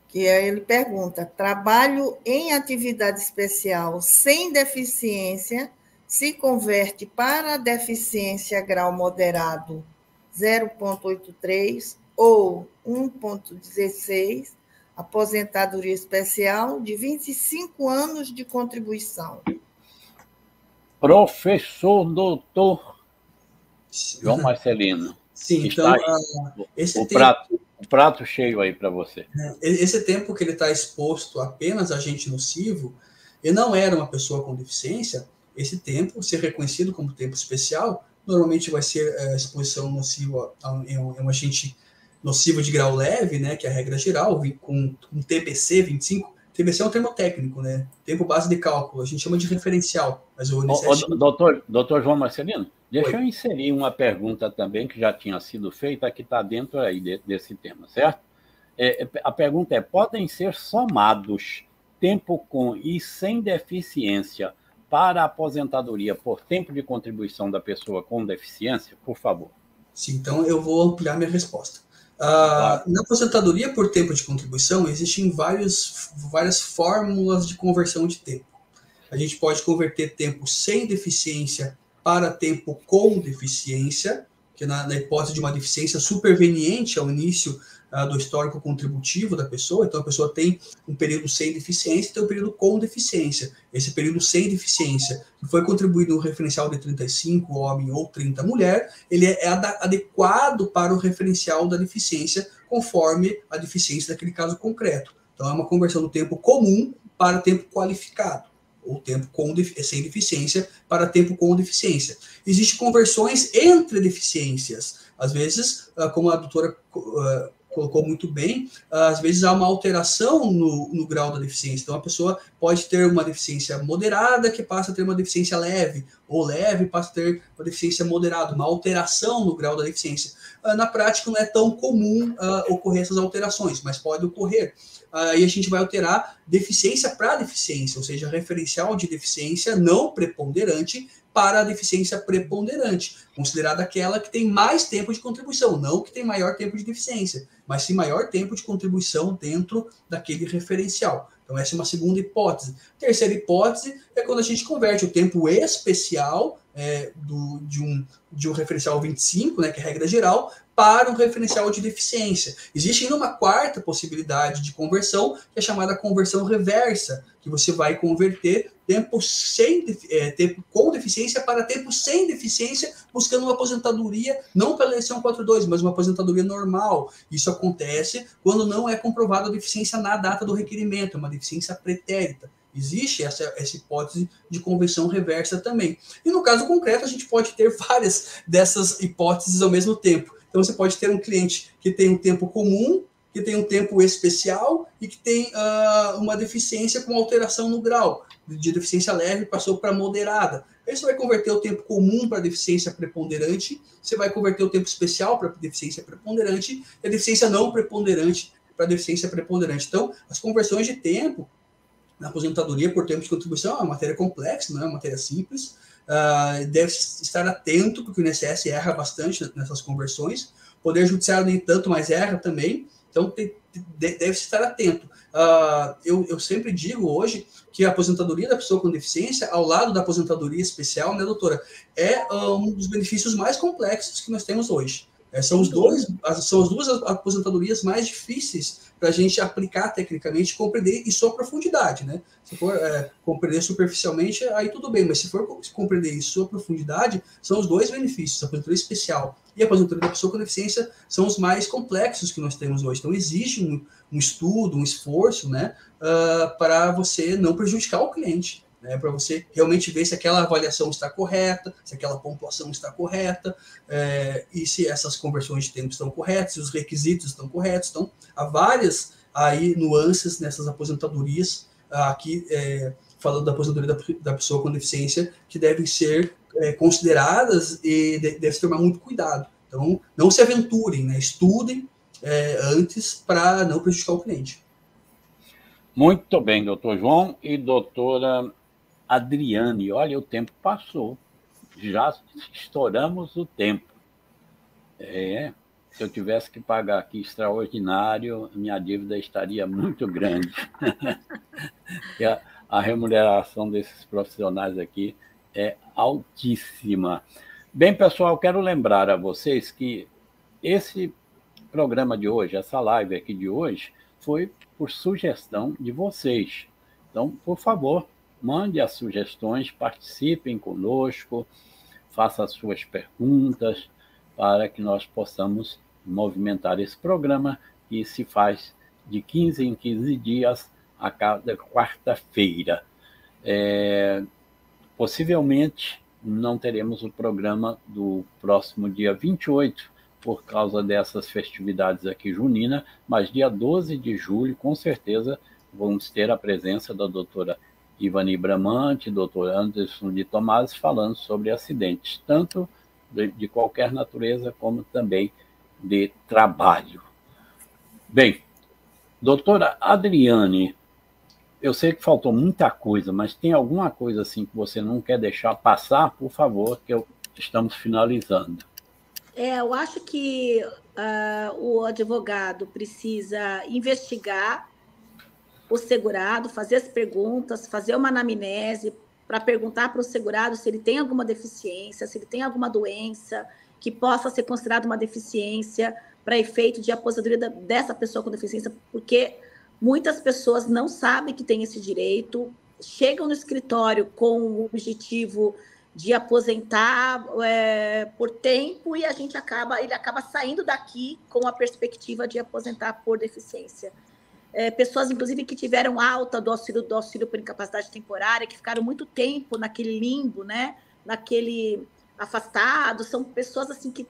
que ele pergunta: trabalho em atividade especial sem deficiência se converte para deficiência grau moderado 0,83 ou 1,16, aposentadoria especial de 25 anos de contribuição. Professor doutor João Marcelino. Sim, então, o prato cheio aí para você. Esse tempo que ele está exposto apenas a agente nocivo, e não era uma pessoa com deficiência, esse tempo, ser reconhecido como tempo especial, normalmente vai ser a exposição nociva em um agente nocivo de grau leve, né, que é a regra geral, com um TBC 25. TBC é um termo técnico, né? Tempo base de cálculo, a gente chama de referencial. Mas o doutor João Marcelino, deixa eu inserir uma pergunta também que já tinha sido feita, que está dentro aí desse tema, certo? A pergunta é: podem ser somados tempo com e sem deficiência para a aposentadoria por tempo de contribuição da pessoa com deficiência? Por favor. Sim, então eu vou ampliar minha resposta. Na aposentadoria por tempo de contribuição, existem várias fórmulas de conversão de tempo. A gente pode converter tempo sem deficiência para tempo com deficiência, que na hipótese de uma deficiência superveniente ao início do histórico contributivo da pessoa. Então, a pessoa tem um período sem deficiência e tem um período com deficiência. Esse período sem deficiência, que foi contribuído no referencial de 35 homem ou 30 mulher, ele é adequado para o referencial da deficiência, conforme a deficiência daquele caso concreto. Então, é uma conversão do tempo comum para tempo qualificado, ou tempo sem deficiência para tempo com deficiência. Existem conversões entre deficiências. Às vezes, como a doutora colocou muito bem, às vezes há uma alteração no grau da deficiência. Então, a pessoa pode ter uma deficiência moderada que passa a ter uma deficiência leve, ou leve passa a ter uma deficiência moderada, uma alteração no grau da deficiência. Na prática, não é tão comum ocorrer essas alterações, mas pode ocorrer. Aí a gente vai alterar deficiência para deficiência, ou seja, referencial de deficiência não preponderante para a deficiência preponderante, considerada aquela que tem mais tempo de contribuição, não que tem maior tempo de deficiência, mas sim maior tempo de contribuição dentro daquele referencial. Então, essa é uma segunda hipótese. Terceira hipótese é quando a gente converte o tempo especial de um referencial 25, né, que é a regra geral, para um referencial de deficiência. Existe ainda uma quarta possibilidade de conversão, que é chamada conversão reversa, que você vai converter tempo com deficiência para tempo sem deficiência, buscando uma aposentadoria, não pela eleição 42, mas uma aposentadoria normal. Isso acontece quando não é comprovada a deficiência na data do requerimento, é uma deficiência pretérita. Existe essa hipótese de conversão reversa também. E no caso concreto, a gente pode ter várias dessas hipóteses ao mesmo tempo. Então, você pode ter um cliente que tem um tempo comum, que tem um tempo especial e que tem uma deficiência com alteração no grau. De deficiência leve passou para moderada. Aí você vai converter o tempo comum para deficiência preponderante, você vai converter o tempo especial para deficiência preponderante e a deficiência não preponderante para deficiência preponderante. Então, as conversões de tempo na aposentadoria por tempo de contribuição é uma matéria complexa, não é uma matéria simples. Deve estar atento, porque o INSS erra bastante nessas conversões. O Poder Judiciário nem tanto, mas erra também. Então, deve estar atento. Eu sempre digo hoje que a aposentadoria da pessoa com deficiência, ao lado da aposentadoria especial, né, doutora, é um dos benefícios mais complexos que nós temos hoje. São as duas aposentadorias mais difíceis para a gente aplicar tecnicamente, compreender em sua profundidade, né? Se for compreender superficialmente, aí tudo bem, mas se for compreender em sua profundidade, são os dois benefícios, a aposentadoria especial e a aposentadoria da pessoa com deficiência são os mais complexos que nós temos hoje. Então, existe um estudo, um esforço, né, para você não prejudicar o cliente, né, para você realmente ver se aquela avaliação está correta, se aquela pontuação está correta, e se essas conversões de tempo estão corretas, se os requisitos estão corretos. Então, há várias aí nuances nessas aposentadorias, aqui falando da aposentadoria da pessoa com deficiência, que devem ser consideradas e deve se tomar muito cuidado. Então, não se aventurem, né, estudem antes para não prejudicar o cliente. Muito bem, doutor João e doutora Adriane. Olha, o tempo passou. Já estouramos o tempo. Se eu tivesse que pagar aqui extraordinário, minha dívida estaria muito grande. A remuneração desses profissionais aqui é altíssima. Bem, pessoal, quero lembrar a vocês que esse programa de hoje, essa live aqui de hoje, foi por sugestão de vocês. Então, por favor, mande as sugestões, participem conosco, façam as suas perguntas, para que nós possamos movimentar esse programa, que se faz de 15 em 15 dias, a cada quarta-feira. Possivelmente, não teremos o programa do próximo dia 28, por causa dessas festividades aqui junina, mas dia 12 de julho, com certeza, vamos ter a presença da doutora Ivani Bramante, doutor Anderson de Tomás, falando sobre acidentes, tanto de qualquer natureza, como também de trabalho. Bem, doutora Adriane, eu sei que faltou muita coisa, mas tem alguma coisa assim que você não quer deixar passar, por favor, que estamos finalizando. Eu acho que o advogado precisa investigar o segurado, fazer as perguntas, fazer uma anamnese para perguntar para o segurado se ele tem alguma deficiência, se ele tem alguma doença que possa ser considerada uma deficiência para efeito de aposentadoria dessa pessoa com deficiência, porque muitas pessoas não sabem que tem esse direito, chegam no escritório com o objetivo de aposentar por tempo e ele acaba saindo daqui com a perspectiva de aposentar por deficiência. Pessoas, inclusive, que tiveram alta do auxílio por incapacidade temporária, que ficaram muito tempo naquele limbo, né? Naquele afastado, são pessoas assim que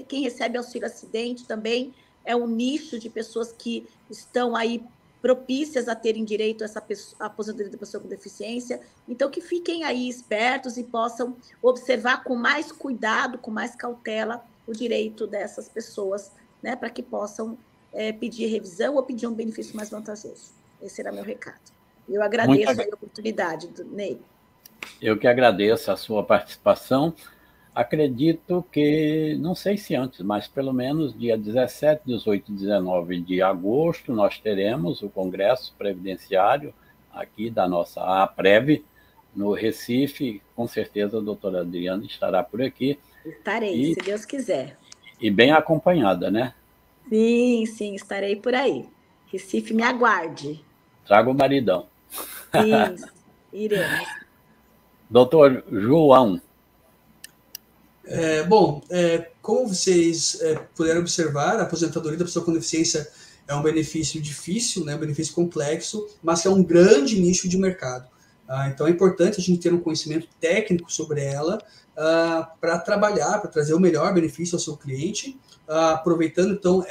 quem recebe auxílio acidente também é um nicho de pessoas que estão aí propícias a terem direito a essa aposentadoria da pessoa com deficiência. Então, que fiquem aí espertos e possam observar com mais cuidado, com mais cautela, o direito dessas pessoas, né, para que possam pedir revisão ou pedir um benefício mais vantajoso. Esse era meu recado. Eu agradeço a oportunidade, Ney. Eu que agradeço a sua participação. Acredito que, não sei se antes, mas pelo menos dia 17, 18 e 19 de agosto, nós teremos o Congresso Previdenciário aqui da nossa APREV, no Recife. Com certeza a doutora Adriana estará por aqui. Estarei, se Deus quiser. E bem acompanhada, né? Sim, estarei por aí. Recife, me aguarde. Traga o maridão. Sim, iremos. Doutor João. Como vocês puderam observar, a aposentadoria da pessoa com deficiência é um benefício difícil, né, um benefício complexo, mas que é um grande nicho de mercado. Então é importante a gente ter um conhecimento técnico sobre ela para trabalhar, para trazer o melhor benefício ao seu cliente. Aproveitando então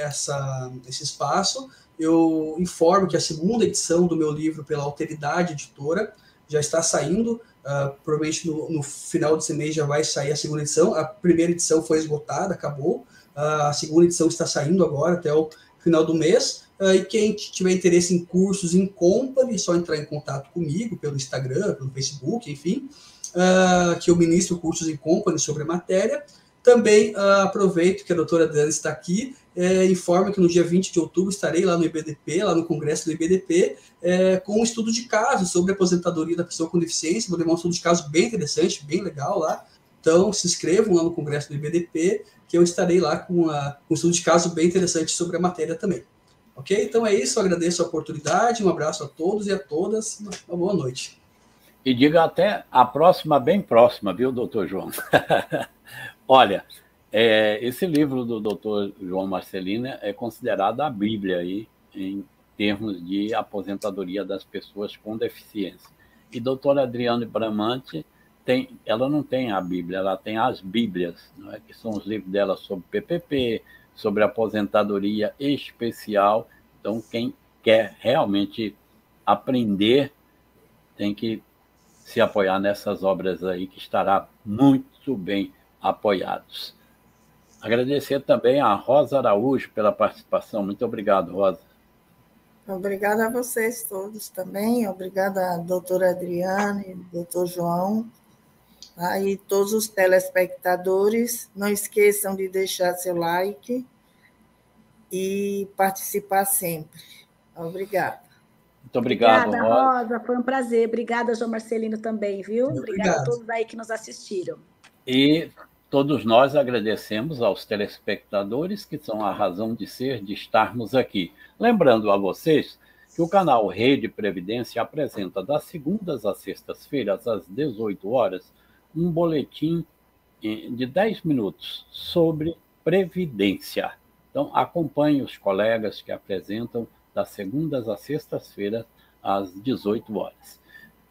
esse espaço, eu informo que a segunda edição do meu livro pela Alteridade Editora já está saindo. Provavelmente no final desse mês já vai sair a segunda edição. A primeira edição foi esgotada, acabou. A segunda edição está saindo agora, até o final do mês. E quem tiver interesse em cursos em Company, é só entrar em contato comigo pelo Instagram, pelo Facebook, enfim, que eu ministro cursos em Company sobre a matéria. Também aproveito que a doutora Adriana está aqui, informa que no dia 20 de outubro estarei lá no IBDP, lá no congresso do IBDP, com um estudo de caso sobre a aposentadoria da pessoa com deficiência. Vou levar um estudo de caso bem interessante, bem legal lá. Então, se inscrevam lá no congresso do IBDP, que eu estarei lá com um estudo de caso bem interessante sobre a matéria também. Ok? Então é isso, eu agradeço a oportunidade, um abraço a todos e a todas, uma boa noite. E diga até a próxima, bem próxima, viu, doutor João? Olha, esse livro do doutor João Marcelino é considerado a Bíblia aí, em termos de aposentadoria das pessoas com deficiência. E doutora Adriane Bramante, ela não tem a Bíblia, ela tem as Bíblias, não é? Que são os livros dela sobre PPP, sobre aposentadoria especial. Então, quem quer realmente aprender tem que se apoiar nessas obras aí, que estará muito bem apoiados. Agradecer também a Rosa Araújo pela participação. Muito obrigado, Rosa. Obrigada a vocês todos também. Obrigada à doutora Adriane, doutor João, e todos os telespectadores. Não esqueçam de deixar seu like e participar sempre. Obrigada. Muito obrigado, Obrigada, Rosa. Foi um prazer. Obrigada, João Marcelino, também, viu? Obrigada a todos aí que nos assistiram. E todos nós agradecemos aos telespectadores, que são a razão de ser, de estarmos aqui. Lembrando a vocês que o canal Rede Previdência apresenta das segundas às sextas-feiras, às 18 horas, um boletim de 10 minutos sobre previdência. Então, acompanhe os colegas que apresentam das segundas às sextas-feiras, às 18 horas.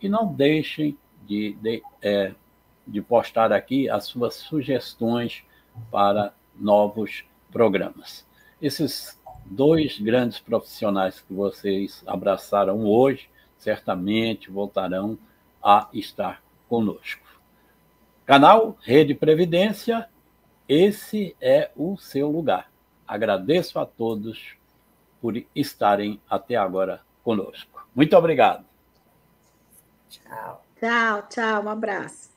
E não deixem de postar aqui as suas sugestões para novos programas. Esses dois grandes profissionais que vocês abraçaram hoje, certamente voltarão a estar conosco. Canal Rede Previdência, esse é o seu lugar. Agradeço a todos por estarem até agora conosco. Muito obrigado. Tchau. Tchau, tchau. Um abraço.